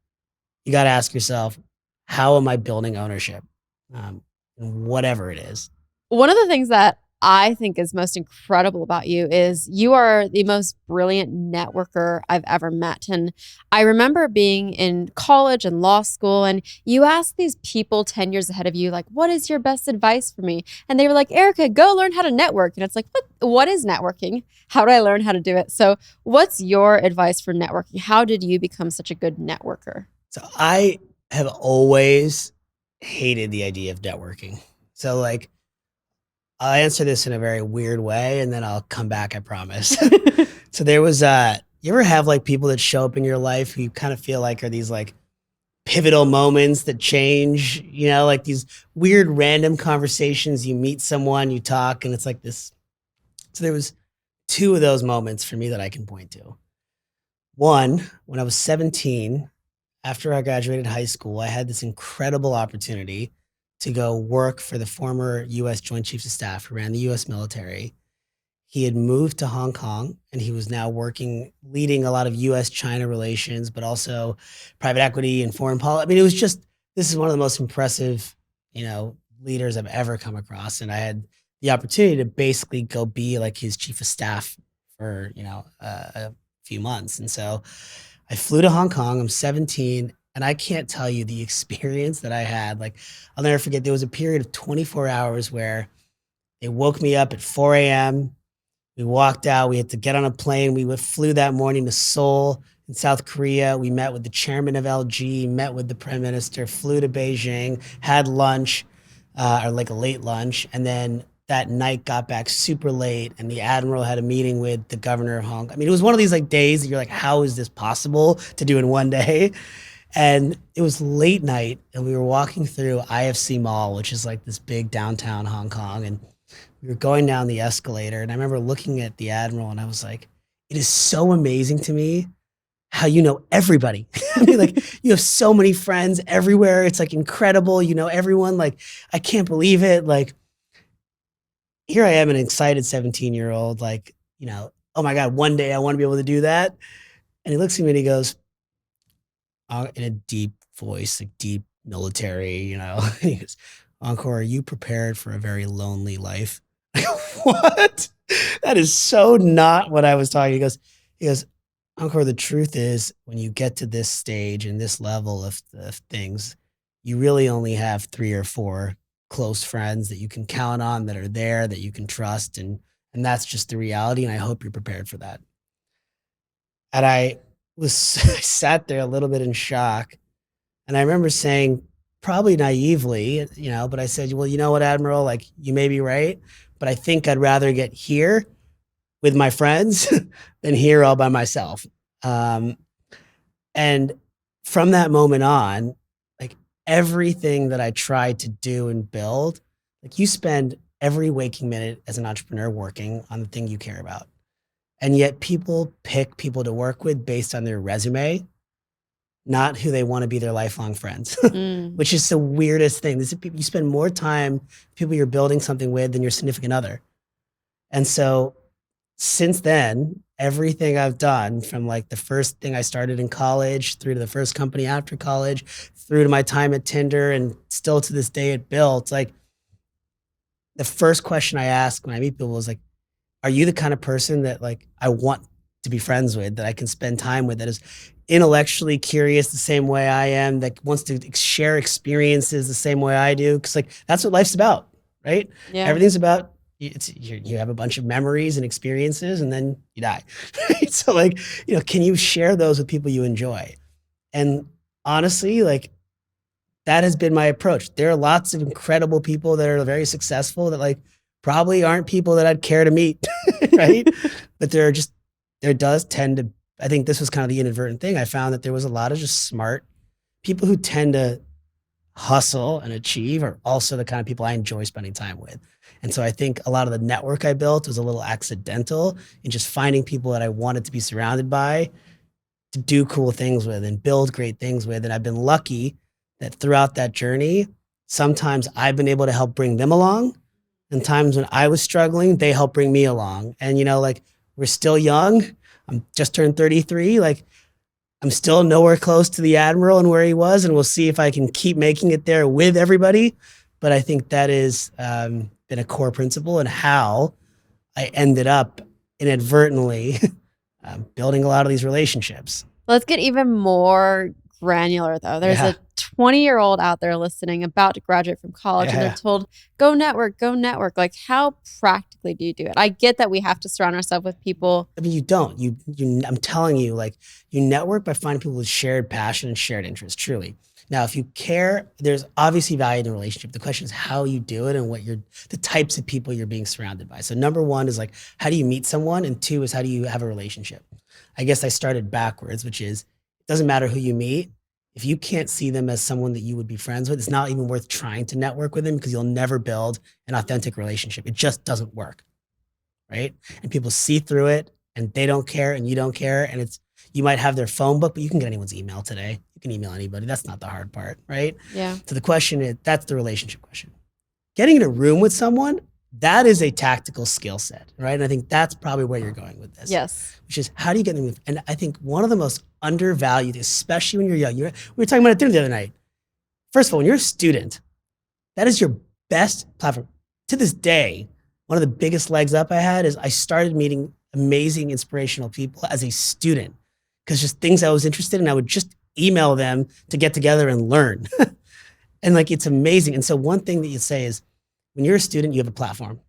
[SPEAKER 1] you got to ask yourself, how am I building ownership? In whatever it is.
[SPEAKER 2] One of the things that I think is most incredible about you is you are the most brilliant networker I've ever met. And I remember being in college and law school, and you asked these people 10 years ahead of you, like, what is your best advice for me? And they were like, Erica, go learn how to network. And it's like, what is networking? How do I learn how to do it? So what's your advice for networking? How did you become such a good networker?
[SPEAKER 1] So I have always hated the idea of networking. So like, I'll answer this in a very weird way and then I'll come back, I promise. So there was, you ever have like people that show up in your life who you kind of feel like are these like pivotal moments that change, like these weird random conversations. You meet someone, you talk, and it's like this. So there was two of those moments for me that I can point to. One, when I was 17, after I graduated high school, I had this incredible opportunity to go work for the former U.S. Joint Chiefs of Staff who ran the U.S. military. He had moved to Hong Kong and he was now leading a lot of U.S.-China relations, but also private equity and foreign policy. I mean, this is one of the most impressive leaders I've ever come across. And I had the opportunity to basically go be like his chief of staff for, a few months. And so I flew to Hong Kong. I'm 17, and I can't tell you the experience that I had. Like, I'll never forget, there was a period of 24 hours where they woke me up at 4 a.m. We walked out. We had to get on a plane. We flew that morning to Seoul in South Korea. We met with the chairman of LG, met with the prime minister, flew to Beijing, had lunch, or like a late lunch. And then that night got back super late, and the admiral had a meeting with the governor of Hong Kong. I mean, it was one of these like days that you're like, how is this possible to do in one day? And it was late night, and we were walking through IFC Mall, which is like this big downtown Hong Kong. And we were going down the escalator, and I remember looking at the admiral, and I was like, it is so amazing to me how you know everybody. I mean, like, you have so many friends everywhere. It's like incredible. You know everyone. Like, I can't believe it. Like, here I am, an excited 17-year-old, like, oh my God, one day I want to be able to do that. And he looks at me and he goes, in a deep voice, like deep military, he goes, Ankur, are you prepared for a very lonely life? I go, what? That is so not what I was talking. He goes, Ankur, the truth is, when you get to this stage and this level of things, you really only have 3 or 4 close friends that you can count on, that are there, that you can trust. And that's just the reality. And I hope you're prepared for that. And I sat there a little bit in shock. And I remember saying, probably naively, but I said, well, you know what, Admiral, like, you may be right, but I think I'd rather get here with my friends than here all by myself. And from that moment on, like, everything that I tried to do and build, like, you spend every waking minute as an entrepreneur working on the thing you care about. And yet people pick people to work with based on their resume, not who they want to be their lifelong friends, which is the weirdest thing. This is people, you spend more time with people you're building something with than your significant other. And so since then, everything I've done, from like the first thing I started in college through to the first company after college, through to my time at Tinder, and still to this day at BILT, like, the first question I ask when I meet people is like, are you the kind of person that, like, I want to be friends with, that I can spend time with, that is intellectually curious the same way I am, that wants to share experiences the same way I do? Because, like, that's what life's about, right?
[SPEAKER 2] Yeah.
[SPEAKER 1] Everything's about, you have a bunch of memories and experiences, and then you die. Right? So, like, can you share those with people you enjoy? And honestly, like, that has been my approach. There are lots of incredible people that are very successful that, like, probably aren't people that I'd care to meet, right? But there does tend to, I think this was kind of the inadvertent thing. I found that there was a lot of just smart people who tend to hustle and achieve are also the kind of people I enjoy spending time with. And so I think a lot of the network I built was a little accidental in just finding people that I wanted to be surrounded by, to do cool things with and build great things with. And I've been lucky that throughout that journey, sometimes I've been able to help bring them along. And times when I was struggling, they helped bring me along. And, like, we're still young. I'm just turned 33. Like, I'm still nowhere close to the Admiral and where he was. And we'll see if I can keep making it there with everybody. But I think that is been a core principle in how I ended up inadvertently building a lot of these relationships.
[SPEAKER 2] Let's get even more granular, though. There's a 20-year-old out there listening, about to graduate from college, and they're told, go network, go network. Like, how practically do you do it? I get that we have to surround ourselves with people.
[SPEAKER 1] I mean, you don't. I'm telling you, like, you network by finding people with shared passion and shared interest, truly. Now, if you care, there's obviously value in the relationship. The question is how you do it and what the types of people you're being surrounded by. So number 1 is, like, how do you meet someone? And 2 is, how do you have a relationship? I guess I started backwards, which is, it doesn't matter who you meet. If you can't see them as someone that you would be friends with, it's not even worth trying to network with them, because you'll never build an authentic relationship. It just doesn't work, right? And people see through it, and they don't care, and you don't care. And you might have their phone book, but you can get anyone's email today. You can email anybody. That's not the hard part, right?
[SPEAKER 2] Yeah.
[SPEAKER 1] So the question is, that's the relationship question. Getting in a room with someone, that is a tactical skill set, right? And I think that's probably where you're going with this.
[SPEAKER 2] Yes.
[SPEAKER 1] Which is, how do you get them? And I think one of the most undervalued, especially when you're young, we were talking about it at dinner the other night. First of all, when you're a student, That is your best platform. To this day, one of the biggest legs up I had is I started meeting amazing, inspirational people as a student, because just things I was interested in, I would just email them to get together and learn. And like, it's amazing. And so one thing that you say is, when you're a student, you have a platform.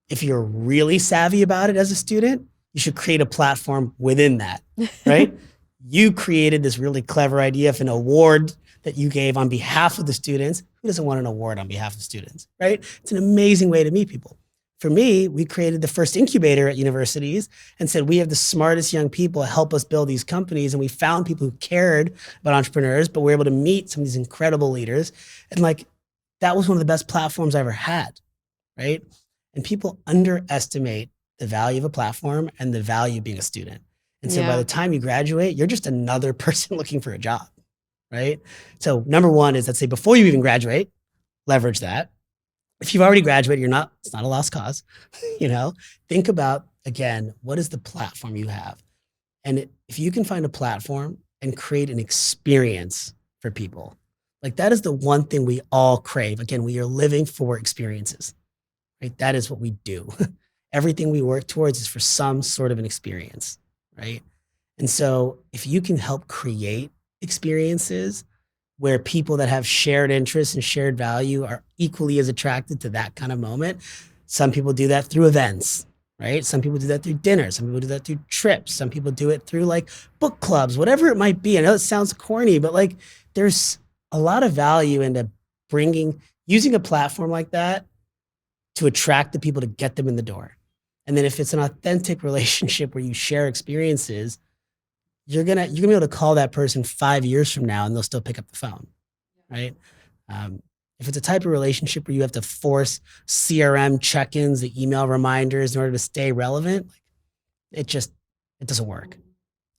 [SPEAKER 1] If you're really savvy about it as a student, you should create a platform within that, right? You created this really clever idea of an award that you gave on behalf of the students. Who doesn't want an award on behalf of students, right? It's an amazing way to meet people. For me, we created the first incubator at universities and said, we have the smartest young people help us build these companies. And we found people who cared about entrepreneurs, but we're able to meet some of these incredible leaders. And like, that was one of the best platforms I ever had, right? And people underestimate the value of a platform and the value of being a student. And so by the time you graduate, you're just another person looking for a job, right? So number one is, let's say before you even graduate, leverage that. If you've already graduated, it's not a lost cause, think about, again, what is the platform you have? And if you can find a platform and create an experience for people, like that is the one thing we all crave. Again, we are living for experiences, right? That is what we do. Everything we work towards is for some sort of an experience, right? And so if you can help create experiences where people that have shared interests and shared value are equally as attracted to that kind of moment. Some people do that through events, right? Some people do that through dinner. Some people do that through trips. Some people do it through like book clubs, whatever it might be. I know it sounds corny, but like there's a lot of value into using a platform like that to attract the people, to get them in the door. And then if it's an authentic relationship where you share experiences, you're gonna be able to call that person 5 years from now and they'll still pick up the phone, right? If it's a type of relationship where you have to force CRM check-ins, the email reminders in order to stay relevant, it doesn't work.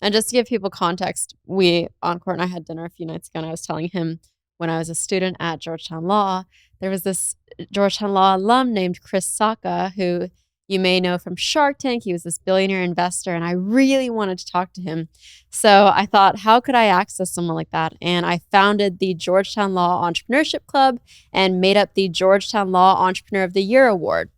[SPEAKER 2] And just to give people context, Ankur and I had dinner a few nights ago, and I was telling him when I was a student at Georgetown Law, there was this Georgetown Law alum named Chris Sacca, who you may know from Shark Tank. He was this billionaire investor, and I really wanted to talk to him. So I thought, how could I access someone like that? And I founded the Georgetown Law Entrepreneurship Club and made up the Georgetown Law Entrepreneur of the Year Award.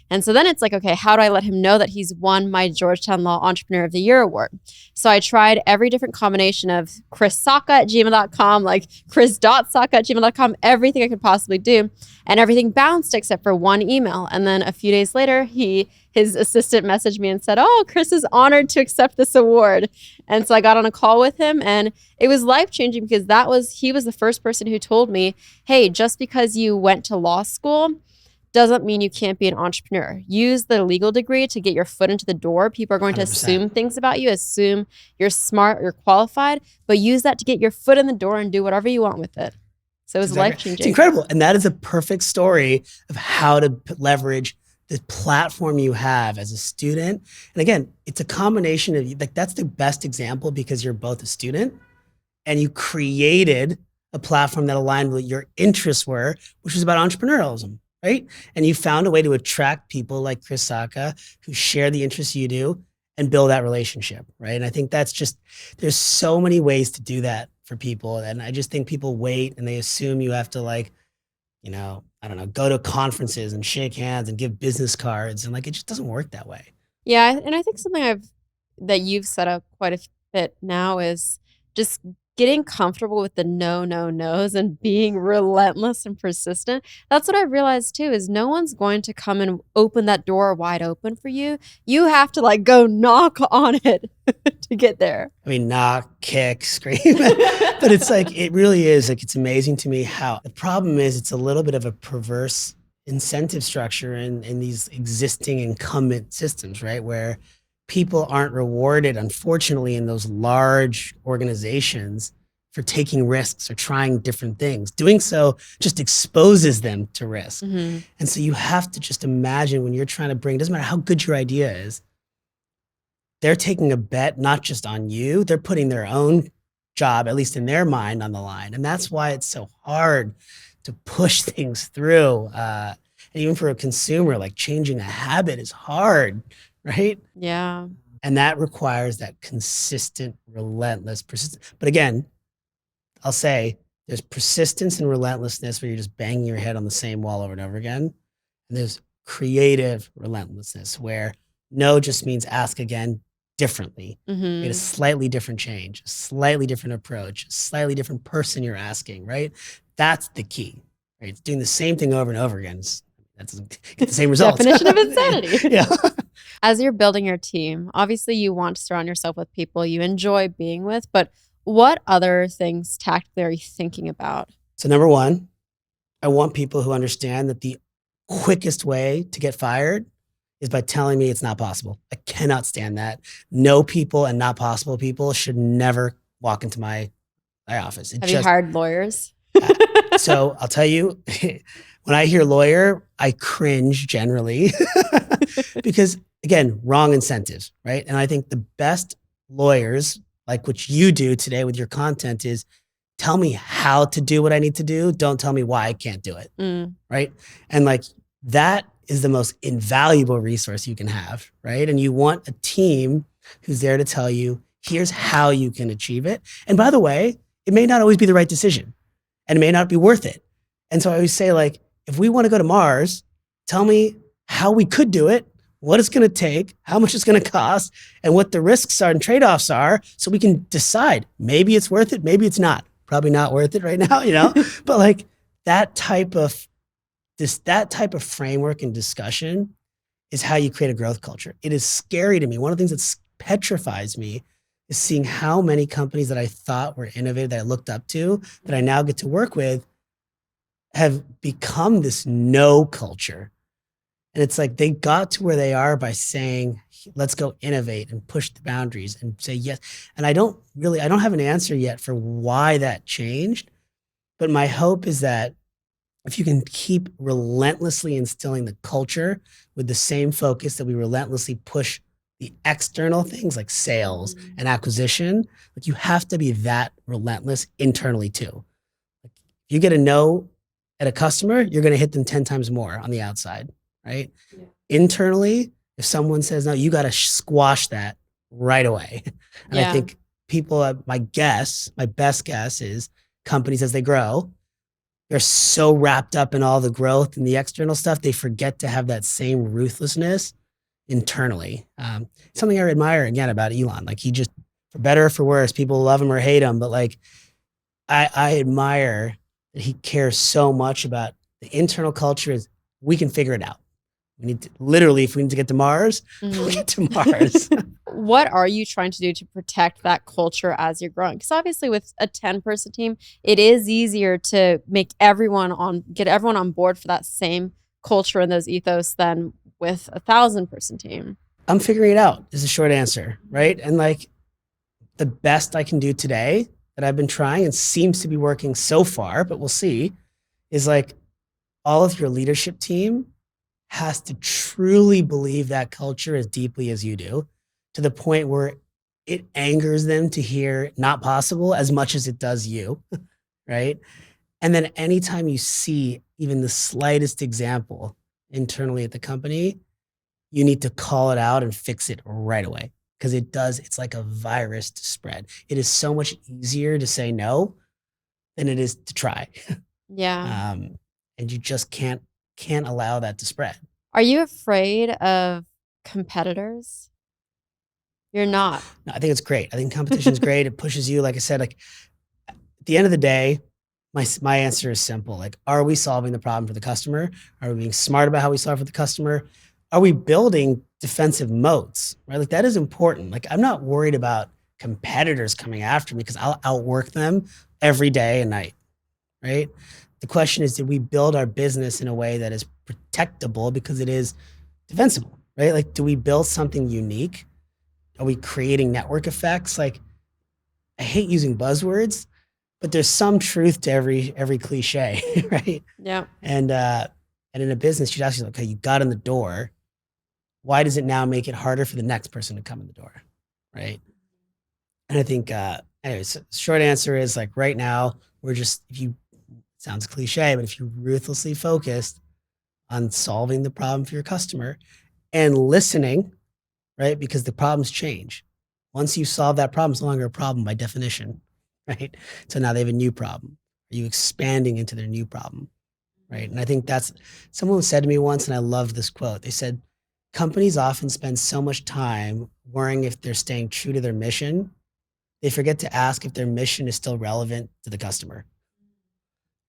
[SPEAKER 2] And so then it's like, okay, how do I let him know that he's won my Georgetown Law Entrepreneur of the Year award? So I tried every different combination of chrissacca@gmail.com, like chris.sacca@gmail.com, everything I could possibly do. And everything bounced except for one email. And then a few days later, his assistant messaged me and said, oh, Chris is honored to accept this award. And so I got on a call with him, and it was life-changing because he was the first person who told me, hey, just because you went to law school doesn't mean you can't be an entrepreneur. Use the legal degree to get your foot into the door. People are going to
[SPEAKER 1] 100%.
[SPEAKER 2] assume things about you, assume you're smart, you're qualified, but use that to get your foot in the door and do whatever you want with it. So it was life-changing.
[SPEAKER 1] It's incredible. And that is a perfect story of how to leverage the platform you have as a student. And again, it's a combination of, like, that's the best example because you're both a student and you created a platform that aligned with what your interests were, which was about entrepreneurialism. Right? And you found a way to attract people like Chris Sacca who share the interests you do and build that relationship, right? And I think there's so many ways to do that for people. And I just think people wait and they assume you have to go to conferences and shake hands and give business cards. And it just doesn't work that way.
[SPEAKER 2] Yeah. And I think something that you've set up quite a bit now is just getting comfortable with the no's and being relentless and persistent. That's what I've realized too, is no one's going to come and open that door wide open for you. You have to go knock on it to get there.
[SPEAKER 1] I mean, knock, kick, scream. But it's it really is it's amazing to me how the problem is it's a little bit of a perverse incentive structure in these existing incumbent systems, right? Where people aren't rewarded, unfortunately, in those large organizations for taking risks or trying different things. Doing so just exposes them to risk. Mm-hmm. And so you have to just imagine when you're trying to doesn't matter how good your idea is, they're taking a bet not just on you, they're putting their own job, at least in their mind, on the line. And that's why it's so hard to push things through. And even for a consumer, changing a habit is hard. Right?
[SPEAKER 2] Yeah.
[SPEAKER 1] And that requires that consistent, relentless, persistent. But again, I'll say There's persistence and relentlessness where you're just banging your head on the same wall over and over again. And there's creative relentlessness where no just means ask again differently. Get a slightly different change, a slightly different approach, a slightly different person you're asking, right? That's the key, right? It's doing the same thing over and over again. That doesn't get the same results.
[SPEAKER 2] Definition of insanity.
[SPEAKER 1] Yeah.
[SPEAKER 2] As you're building your team, obviously you want to surround yourself with people you enjoy being with, but what other things tactically are you thinking about?
[SPEAKER 1] So number one, I want people who understand that the quickest way to get fired is by telling me it's not possible. I cannot stand that. No people and not possible people should never walk into my office.
[SPEAKER 2] Have you hired lawyers?
[SPEAKER 1] So I'll tell you, when I hear lawyer, I cringe generally because again, wrong incentives, right? And I think the best lawyers, like what you do today with your content, is tell me how to do what I need to do. Don't tell me why I can't do it, right? And like that is the most invaluable resource you can have, right? And you want a team who's there to tell you, here's how you can achieve it. And by the way, it may not always be the right decision and it may not be worth it. And so I always say, like, if we want to go to Mars, tell me how we could do it, what it's going to take, how much it's going to cost, and what the risks are and trade-offs are, so we can decide. Maybe it's worth it, maybe it's not. Probably not worth it right now, you know? But like that type of framework and discussion is how you create a growth culture. It is scary to me. One of the things that petrifies me is seeing how many companies that I thought were innovative, that I looked up to, that I now get to work with, have become this no culture. And it's like they got to where they are by saying, let's go innovate and push the boundaries and say yes. And I don't have an answer yet for why that changed. But my hope is that if you can keep relentlessly instilling the culture with the same focus that we relentlessly push the external things like sales and acquisition, like you have to be that relentless internally too. If you get a no at a customer, you're going to hit them 10 times more on the outside, right? Yeah. Internally, if someone says no, you got to squash that right away. And I think people, my best guess is companies as they grow, they're so wrapped up in all the growth and the external stuff, they forget to have that same ruthlessness internally. Something I admire again about Elon, like he just, for better or for worse, people love him or hate him, but like I admire that he cares so much about the internal culture. Is we can figure it out. We need to, literally, if we need to get to Mars, we'll get to Mars.
[SPEAKER 2] What are you trying to do to protect that culture as you're growing? Because obviously with a 10-person team, it is easier to get everyone on board for that same culture and those ethos than with a 1,000-person team.
[SPEAKER 1] I'm figuring it out is the short answer, right? And like the best I can do today that I've been trying and seems to be working so far, but we'll see, is like all of your leadership team has to truly believe that culture as deeply as you do, to the point where it angers them to hear not possible as much as it does you, right? And then anytime you see even the slightest example internally at the company, you need to call it out and fix it right away. Because it's like a virus to spread. It is so much easier to say no than it is to try.
[SPEAKER 2] Yeah.
[SPEAKER 1] And you just can't allow that to spread.
[SPEAKER 2] Are you afraid of competitors? You're not.
[SPEAKER 1] No, I think it's great. I think competition is great. It pushes you. Like I said, like at the end of the day, my answer is simple. Like, are we solving the problem for the customer? Are we being smart about how we solve for the customer? Are we building defensive moats, right? Like that is important. Like I'm not worried about competitors coming after me because I'll outwork them every day and night, right? The question is, did we build our business in a way that is protectable because it is defensible, right? Like, do we build something unique? Are we creating network effects? Like, I hate using buzzwords, but there's some truth to every cliche, right?
[SPEAKER 2] Yeah.
[SPEAKER 1] And in a business, you'd ask yourself, okay, you got in the door. Why does it now make it harder for the next person to come in the door, right? And I think, anyways, short answer is like right now, we're just, sounds cliche, but if you're ruthlessly focused on solving the problem for your customer and listening, right? Because the problems change. Once you solve that problem, it's no longer a problem by definition, right? So now they have a new problem. Are you expanding into their new problem? Right. And I think that's someone said to me once, and I loved this quote. They said, companies often spend so much time worrying if they're staying true to their mission, they forget to ask if their mission is still relevant to the customer.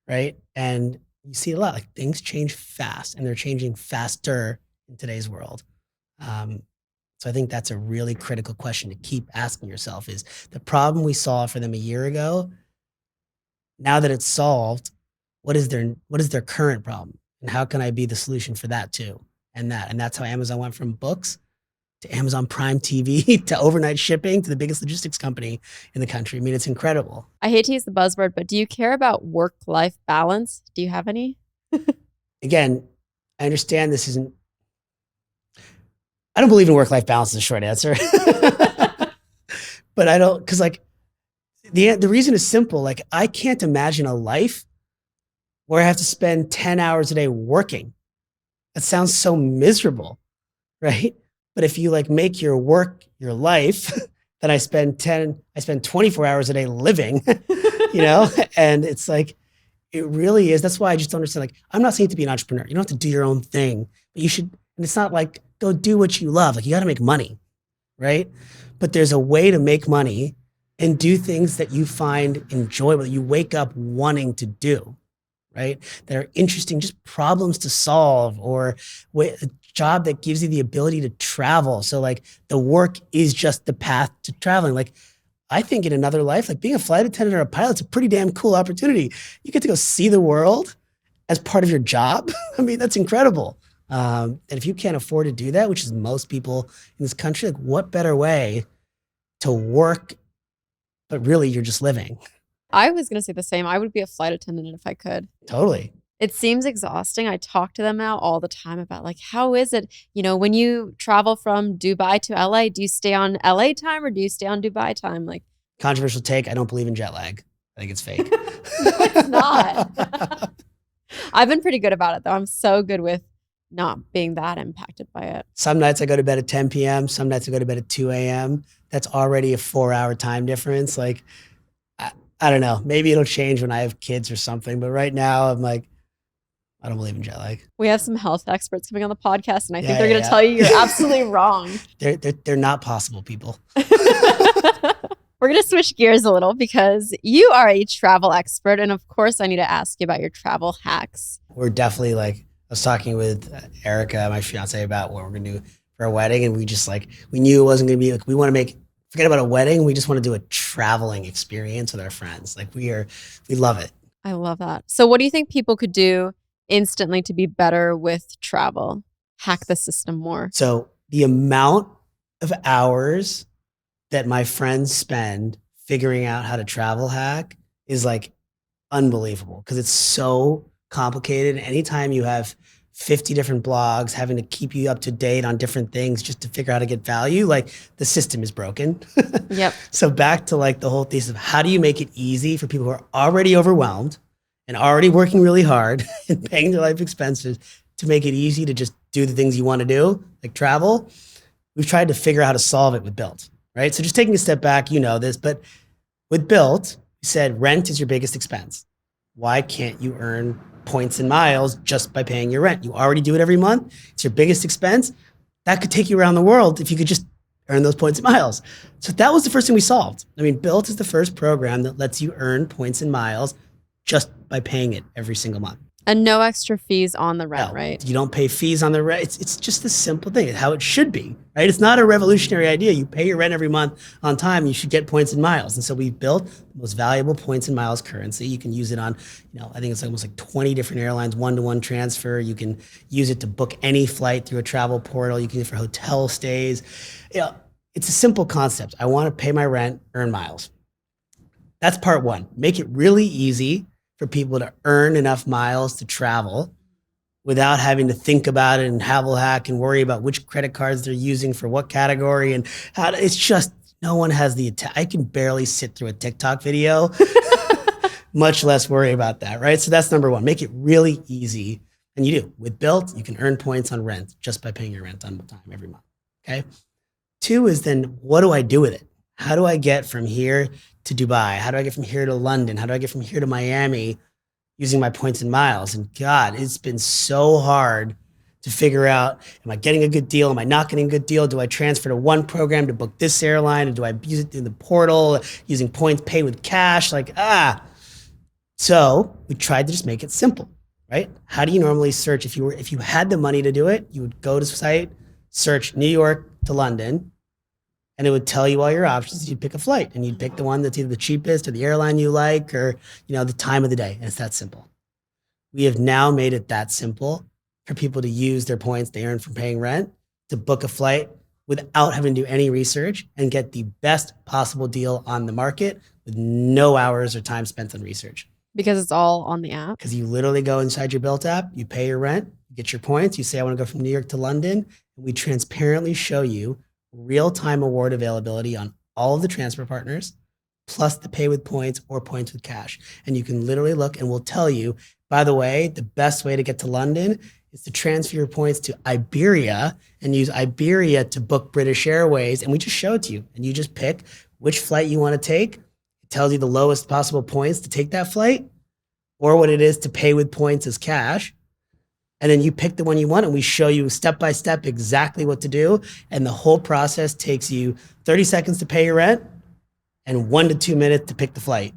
[SPEAKER 1] Right. And you see a lot, like things change fast and they're changing faster in today's world. Um, so I think that's a really critical question to keep asking yourself is the problem we solved for them a year ago, now that it's solved, what is their current problem? And how can I be the solution for that too? And that's how Amazon went from books to Amazon Prime TV to overnight shipping to the biggest logistics company in the country. I mean, it's incredible.
[SPEAKER 2] I hate to use the buzzword, but do you care about work-life balance? Do you have any?
[SPEAKER 1] Again, I understand this isn't, I don't believe in work-life balance is the short answer. But I don't, because like the reason is simple. Like I can't imagine a life where I have to spend 10 hours a day working. That sounds so miserable, right? But if you like make your work your life, then I spend 24 hours a day living, you know? And it's like, it really is. That's why I just don't understand. Like, I'm not saying to be an entrepreneur. You don't have to do your own thing, but you should, and it's not like go do what you love. Like you got to make money, right? But there's a way to make money and do things that you find enjoyable, that you wake up wanting to do, right? That are interesting, just problems to solve, or a job that gives you the ability to travel. So like the work is just the path to traveling. Like I think in another life, like being a flight attendant or a pilot's a pretty damn cool opportunity. You get to go see the world as part of your job. I mean, that's incredible. And if you can't afford to do that, which is most people in this country, like what better way to work, but really you're just living.
[SPEAKER 2] I was going to say the same. I would be a flight attendant if I could.
[SPEAKER 1] Totally.
[SPEAKER 2] It seems exhausting. I talk to them now all the time about like, how is it, when you travel from Dubai to LA, do you stay on LA time or do you stay on Dubai time? Like,
[SPEAKER 1] controversial take. I don't believe in jet lag. I think it's fake.
[SPEAKER 2] no, it's not. I've been pretty good about it though. I'm so good with not being that impacted by it.
[SPEAKER 1] Some nights I go to bed at 10 p.m. Some nights I go to bed at 2 a.m. That's already a 4-hour time difference. Like, I don't know. Maybe it'll change when I have kids or something. But right now I'm like, I don't believe in jet lag.
[SPEAKER 2] We have some health experts coming on the podcast, and I think they're going to tell you you're absolutely wrong.
[SPEAKER 1] They're not possible, people.
[SPEAKER 2] We're going to switch gears a little because you are a travel expert. And of course, I need to ask you about your travel hacks.
[SPEAKER 1] We're definitely like, I was talking with Erica, my fiance, about what we're going to do for a wedding. And we just like, we knew it wasn't going to be like, we want to forget about a wedding. We just want to do a traveling experience with our friends. Like we love it.
[SPEAKER 2] I love that. So what do you think people could do instantly to be better with travel? Hack the system more.
[SPEAKER 1] So the amount of hours that my friends spend figuring out how to travel hack is like unbelievable because it's so complicated. Anytime you have 50 different blogs having to keep you up to date on different things just to figure out how to get value, like the system is broken.
[SPEAKER 2] Yep.
[SPEAKER 1] So back to like the whole thesis of how do you make it easy for people who are already overwhelmed and already working really hard and paying their life expenses to make it easy to just do the things you want to do, like travel. We've tried to figure out how to solve it with BILT, right? So just taking a step back, you know this, but with BILT, we said rent is your biggest expense. Why can't you earn points and miles just by paying your rent? You already do it every month. It's your biggest expense. That could take you around the world if you could just earn those points and miles. So that was the first thing we solved. I mean, BILT is the first program that lets you earn points and miles just by paying it every single month.
[SPEAKER 2] And no extra fees on the rent, right?
[SPEAKER 1] You don't pay fees on the rent. It's just a simple thing. It's how it should be, right? It's not a revolutionary idea. You pay your rent every month on time, you should get points and miles. And so we've built the most valuable points and miles currency. You can use it on, I think it's almost like 20 different airlines, one-to-one transfer. You can use it to book any flight through a travel portal. You can use it for hotel stays. It's a simple concept. I want to pay my rent, earn miles. That's part one. Make it really easy for people to earn enough miles to travel without having to think about it and hack and worry about which credit cards they're using for what category and how it's just, no one has I can barely sit through a TikTok video, much less worry about that, right? So that's number one, make it really easy. And you do. With BILT, you can earn points on rent just by paying your rent on time every month, okay? Two is then, what do I do with it? How do I get from here to Dubai? How do I get from here to London? How do I get from here to Miami using my points and miles? And God, it's been so hard to figure out, am I getting a good deal? Am I not getting a good deal? Do I transfer to one program to book this airline? And do I use it in the portal using points, pay with cash? So we tried to just make it simple, right? How do you normally search? If you had the money to do it, you would go to the site, search New York to London, and it would tell you all your options. You'd pick a flight, and you'd pick the one that's either the cheapest or the airline you like, or the time of the day. And it's that simple. We have now made it that simple for people to use their points they earn from paying rent to book a flight without having to do any research and get the best possible deal on the market with no hours or time spent on research.
[SPEAKER 2] Because it's all on the app?
[SPEAKER 1] Because you literally go inside your BILT app, you pay your rent, you get your points, you say, I want to go from New York to London, and we transparently show you real-time award availability on all of the transfer partners, plus the pay with points or points with cash. And you can literally look, and we'll tell you, by the way, the best way to get to London is to transfer your points to Iberia and use Iberia to book British Airways. And we just show it to you, and you just pick which flight you want to take. It tells you the lowest possible points to take that flight or what it is to pay with points as cash. And then you pick the one you want, and we show you step by step exactly what to do. And the whole process takes you 30 seconds to pay your rent and 1 to 2 minutes to pick the flight.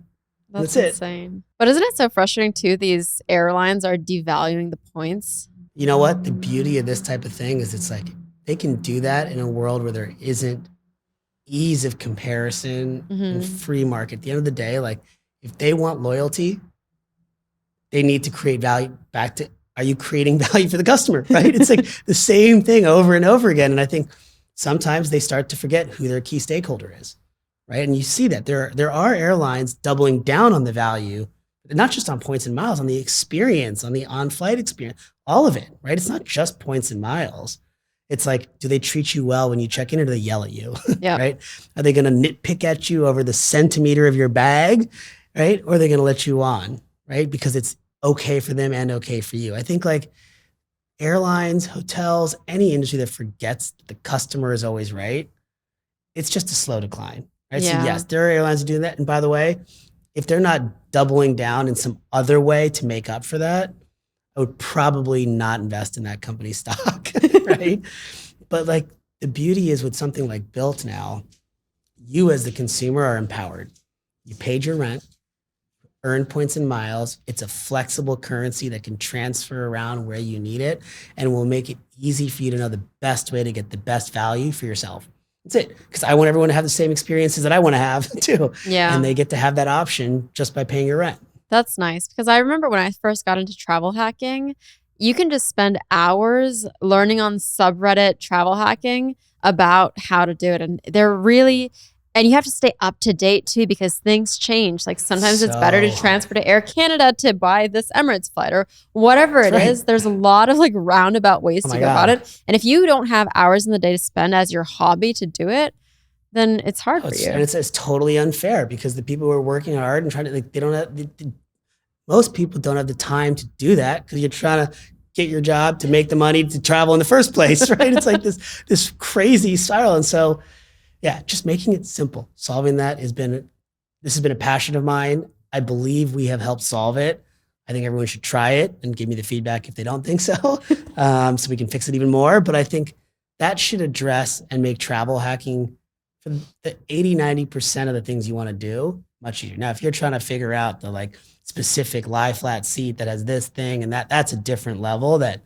[SPEAKER 2] That's insane. But isn't it so frustrating too? These airlines are devaluing the points.
[SPEAKER 1] You know what? The beauty of this type of thing is it's like they can do that in a world where there isn't ease of comparison and free market. At the end of the day, like if they want loyalty, they need to create value back to, are you creating value for the customer, right? It's like the same thing over and over again. And I think sometimes they start to forget who their key stakeholder is, right? And you see that there are airlines doubling down on the value, not just on points and miles, on the experience, on the on-flight experience, all of it, right? It's not just points and miles. It's like, do they treat you well when you check in, or do they yell at you, right? Are they going to nitpick at you over the centimeter of your bag, right? Or are they going to let you on, right? Because it's okay for them and okay for you. I think like airlines, hotels, any industry that forgets the customer is always right, it's just a slow decline, right? So yes, there are airlines that do that. And by the way, if they're not doubling down in some other way to make up for that, I would probably not invest in that company's stock, right? But like the beauty is with something like BILT now, you as the consumer are empowered. You paid your rent, earn points and miles. It's a flexible currency that can transfer around where you need it, and will make it easy for you to know the best way to get the best value for yourself. That's it. Because I want everyone to have the same experiences that I want to have too.
[SPEAKER 2] Yeah.
[SPEAKER 1] And they get to have that option just by paying your rent.
[SPEAKER 2] That's nice. Because I remember when I first got into travel hacking, you can just spend hours learning on subreddit travel hacking about how to do it. And they're really, and you have to stay up to date too, because things change. Like sometimes it's better to transfer to Air Canada to buy this Emirates flight or whatever it is. There's a lot of like roundabout ways to go about it. And if you don't have hours in the day to spend as your hobby to do it, then it's hard for you.
[SPEAKER 1] And it's totally unfair, because the people who are working hard and trying to, like, they don't have, most people don't have the time to do that, because you're trying to get your job to make the money to travel in the first place, right? It's like this crazy spiral. And so, yeah, just making it simple, solving that this has been a passion of mine. I believe we have helped solve it. I think everyone should try it and give me the feedback if they don't think so, so we can fix it even more. But I think that should address and make travel hacking, for the 80-90% of the things you want to do, much easier. Now, if you're trying to figure out the like specific lie flat seat that has this thing and that's a different level that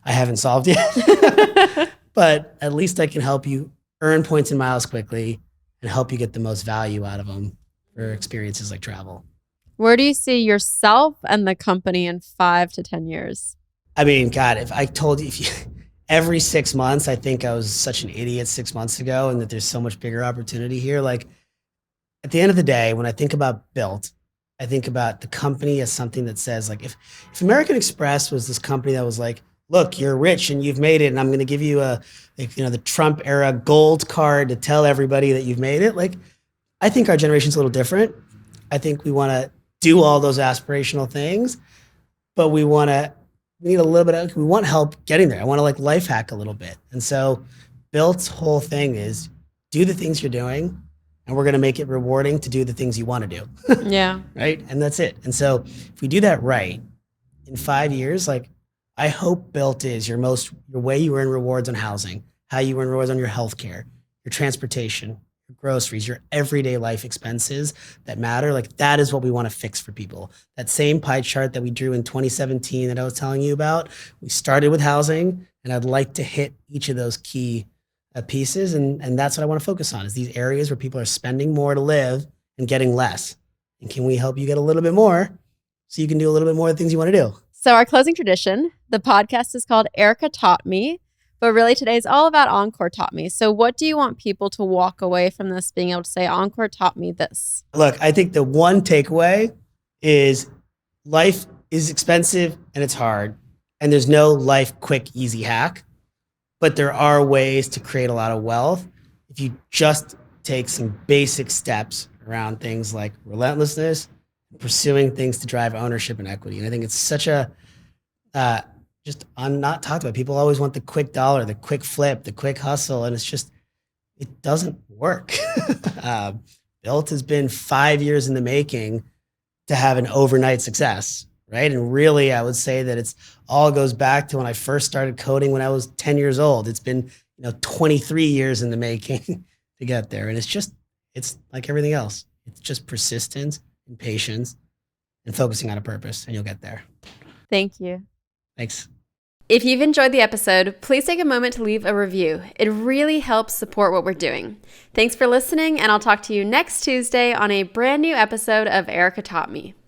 [SPEAKER 1] I haven't solved yet. But at least I can help you earn points and miles quickly and help you get the most value out of them for experiences like travel.
[SPEAKER 2] Where do you see yourself and the company in 5 to 10 years?
[SPEAKER 1] I mean, God, if I told you, every 6 months, I think I was such an idiot 6 months ago, and that there's so much bigger opportunity here. Like at the end of the day, when I think about BILT, I think about the company as something that says, like, if American Express was this company that was like, look, you're rich and you've made it, and I'm going to give you the Trump era gold card to tell everybody that you've made it. Like, I think our generation's a little different. I think we want to do all those aspirational things, but we need a little bit we want help getting there. I want to like life hack a little bit. And so BILT's whole thing is do the things you're doing, and we're going to make it rewarding to do the things you want to do.
[SPEAKER 2] Yeah.
[SPEAKER 1] Right. And that's it. And so if we do that right, in 5 years, like I hope BILT is your way you earn rewards on housing, how you earn rewards on your healthcare, your transportation, your groceries, your everyday life expenses that matter. Like that is what we want to fix for people. That same pie chart that we drew in 2017 that I was telling you about, we started with housing, and I'd like to hit each of those key pieces. And that's what I want to focus on, is these areas where people are spending more to live and getting less. And can we help you get a little bit more so you can do a little bit more of the things you want to do?
[SPEAKER 2] So our closing tradition, the podcast is called Ankur Taught Me, but really today is all about Ankur Taught Me. So what do you want people to walk away from this being able to say, Ankur taught me this?
[SPEAKER 1] Look, I think the one takeaway is life is expensive and it's hard, and there's no life quick, easy hack, but there are ways to create a lot of wealth if you just take some basic steps around things like relentlessness, pursuing things to drive ownership and equity. And I think it's such a just not talked about. People always want the quick dollar, the quick flip, the quick hustle, and it's just, it doesn't work. BILT has been 5 years in the making to have an overnight success, right? And really, I would say that it's all goes back to when I first started coding when I was 10 years old. It's been 23 years in the making to get there, and it's like everything else. It's just persistence and patience and focusing on a purpose, and you'll get there.
[SPEAKER 2] Thank you.
[SPEAKER 1] Thanks.
[SPEAKER 2] If you've enjoyed the episode, please take a moment to leave a review. It really helps support what we're doing. Thanks for listening, and I'll talk to you next Tuesday on a brand new episode of Ankur Taught Me.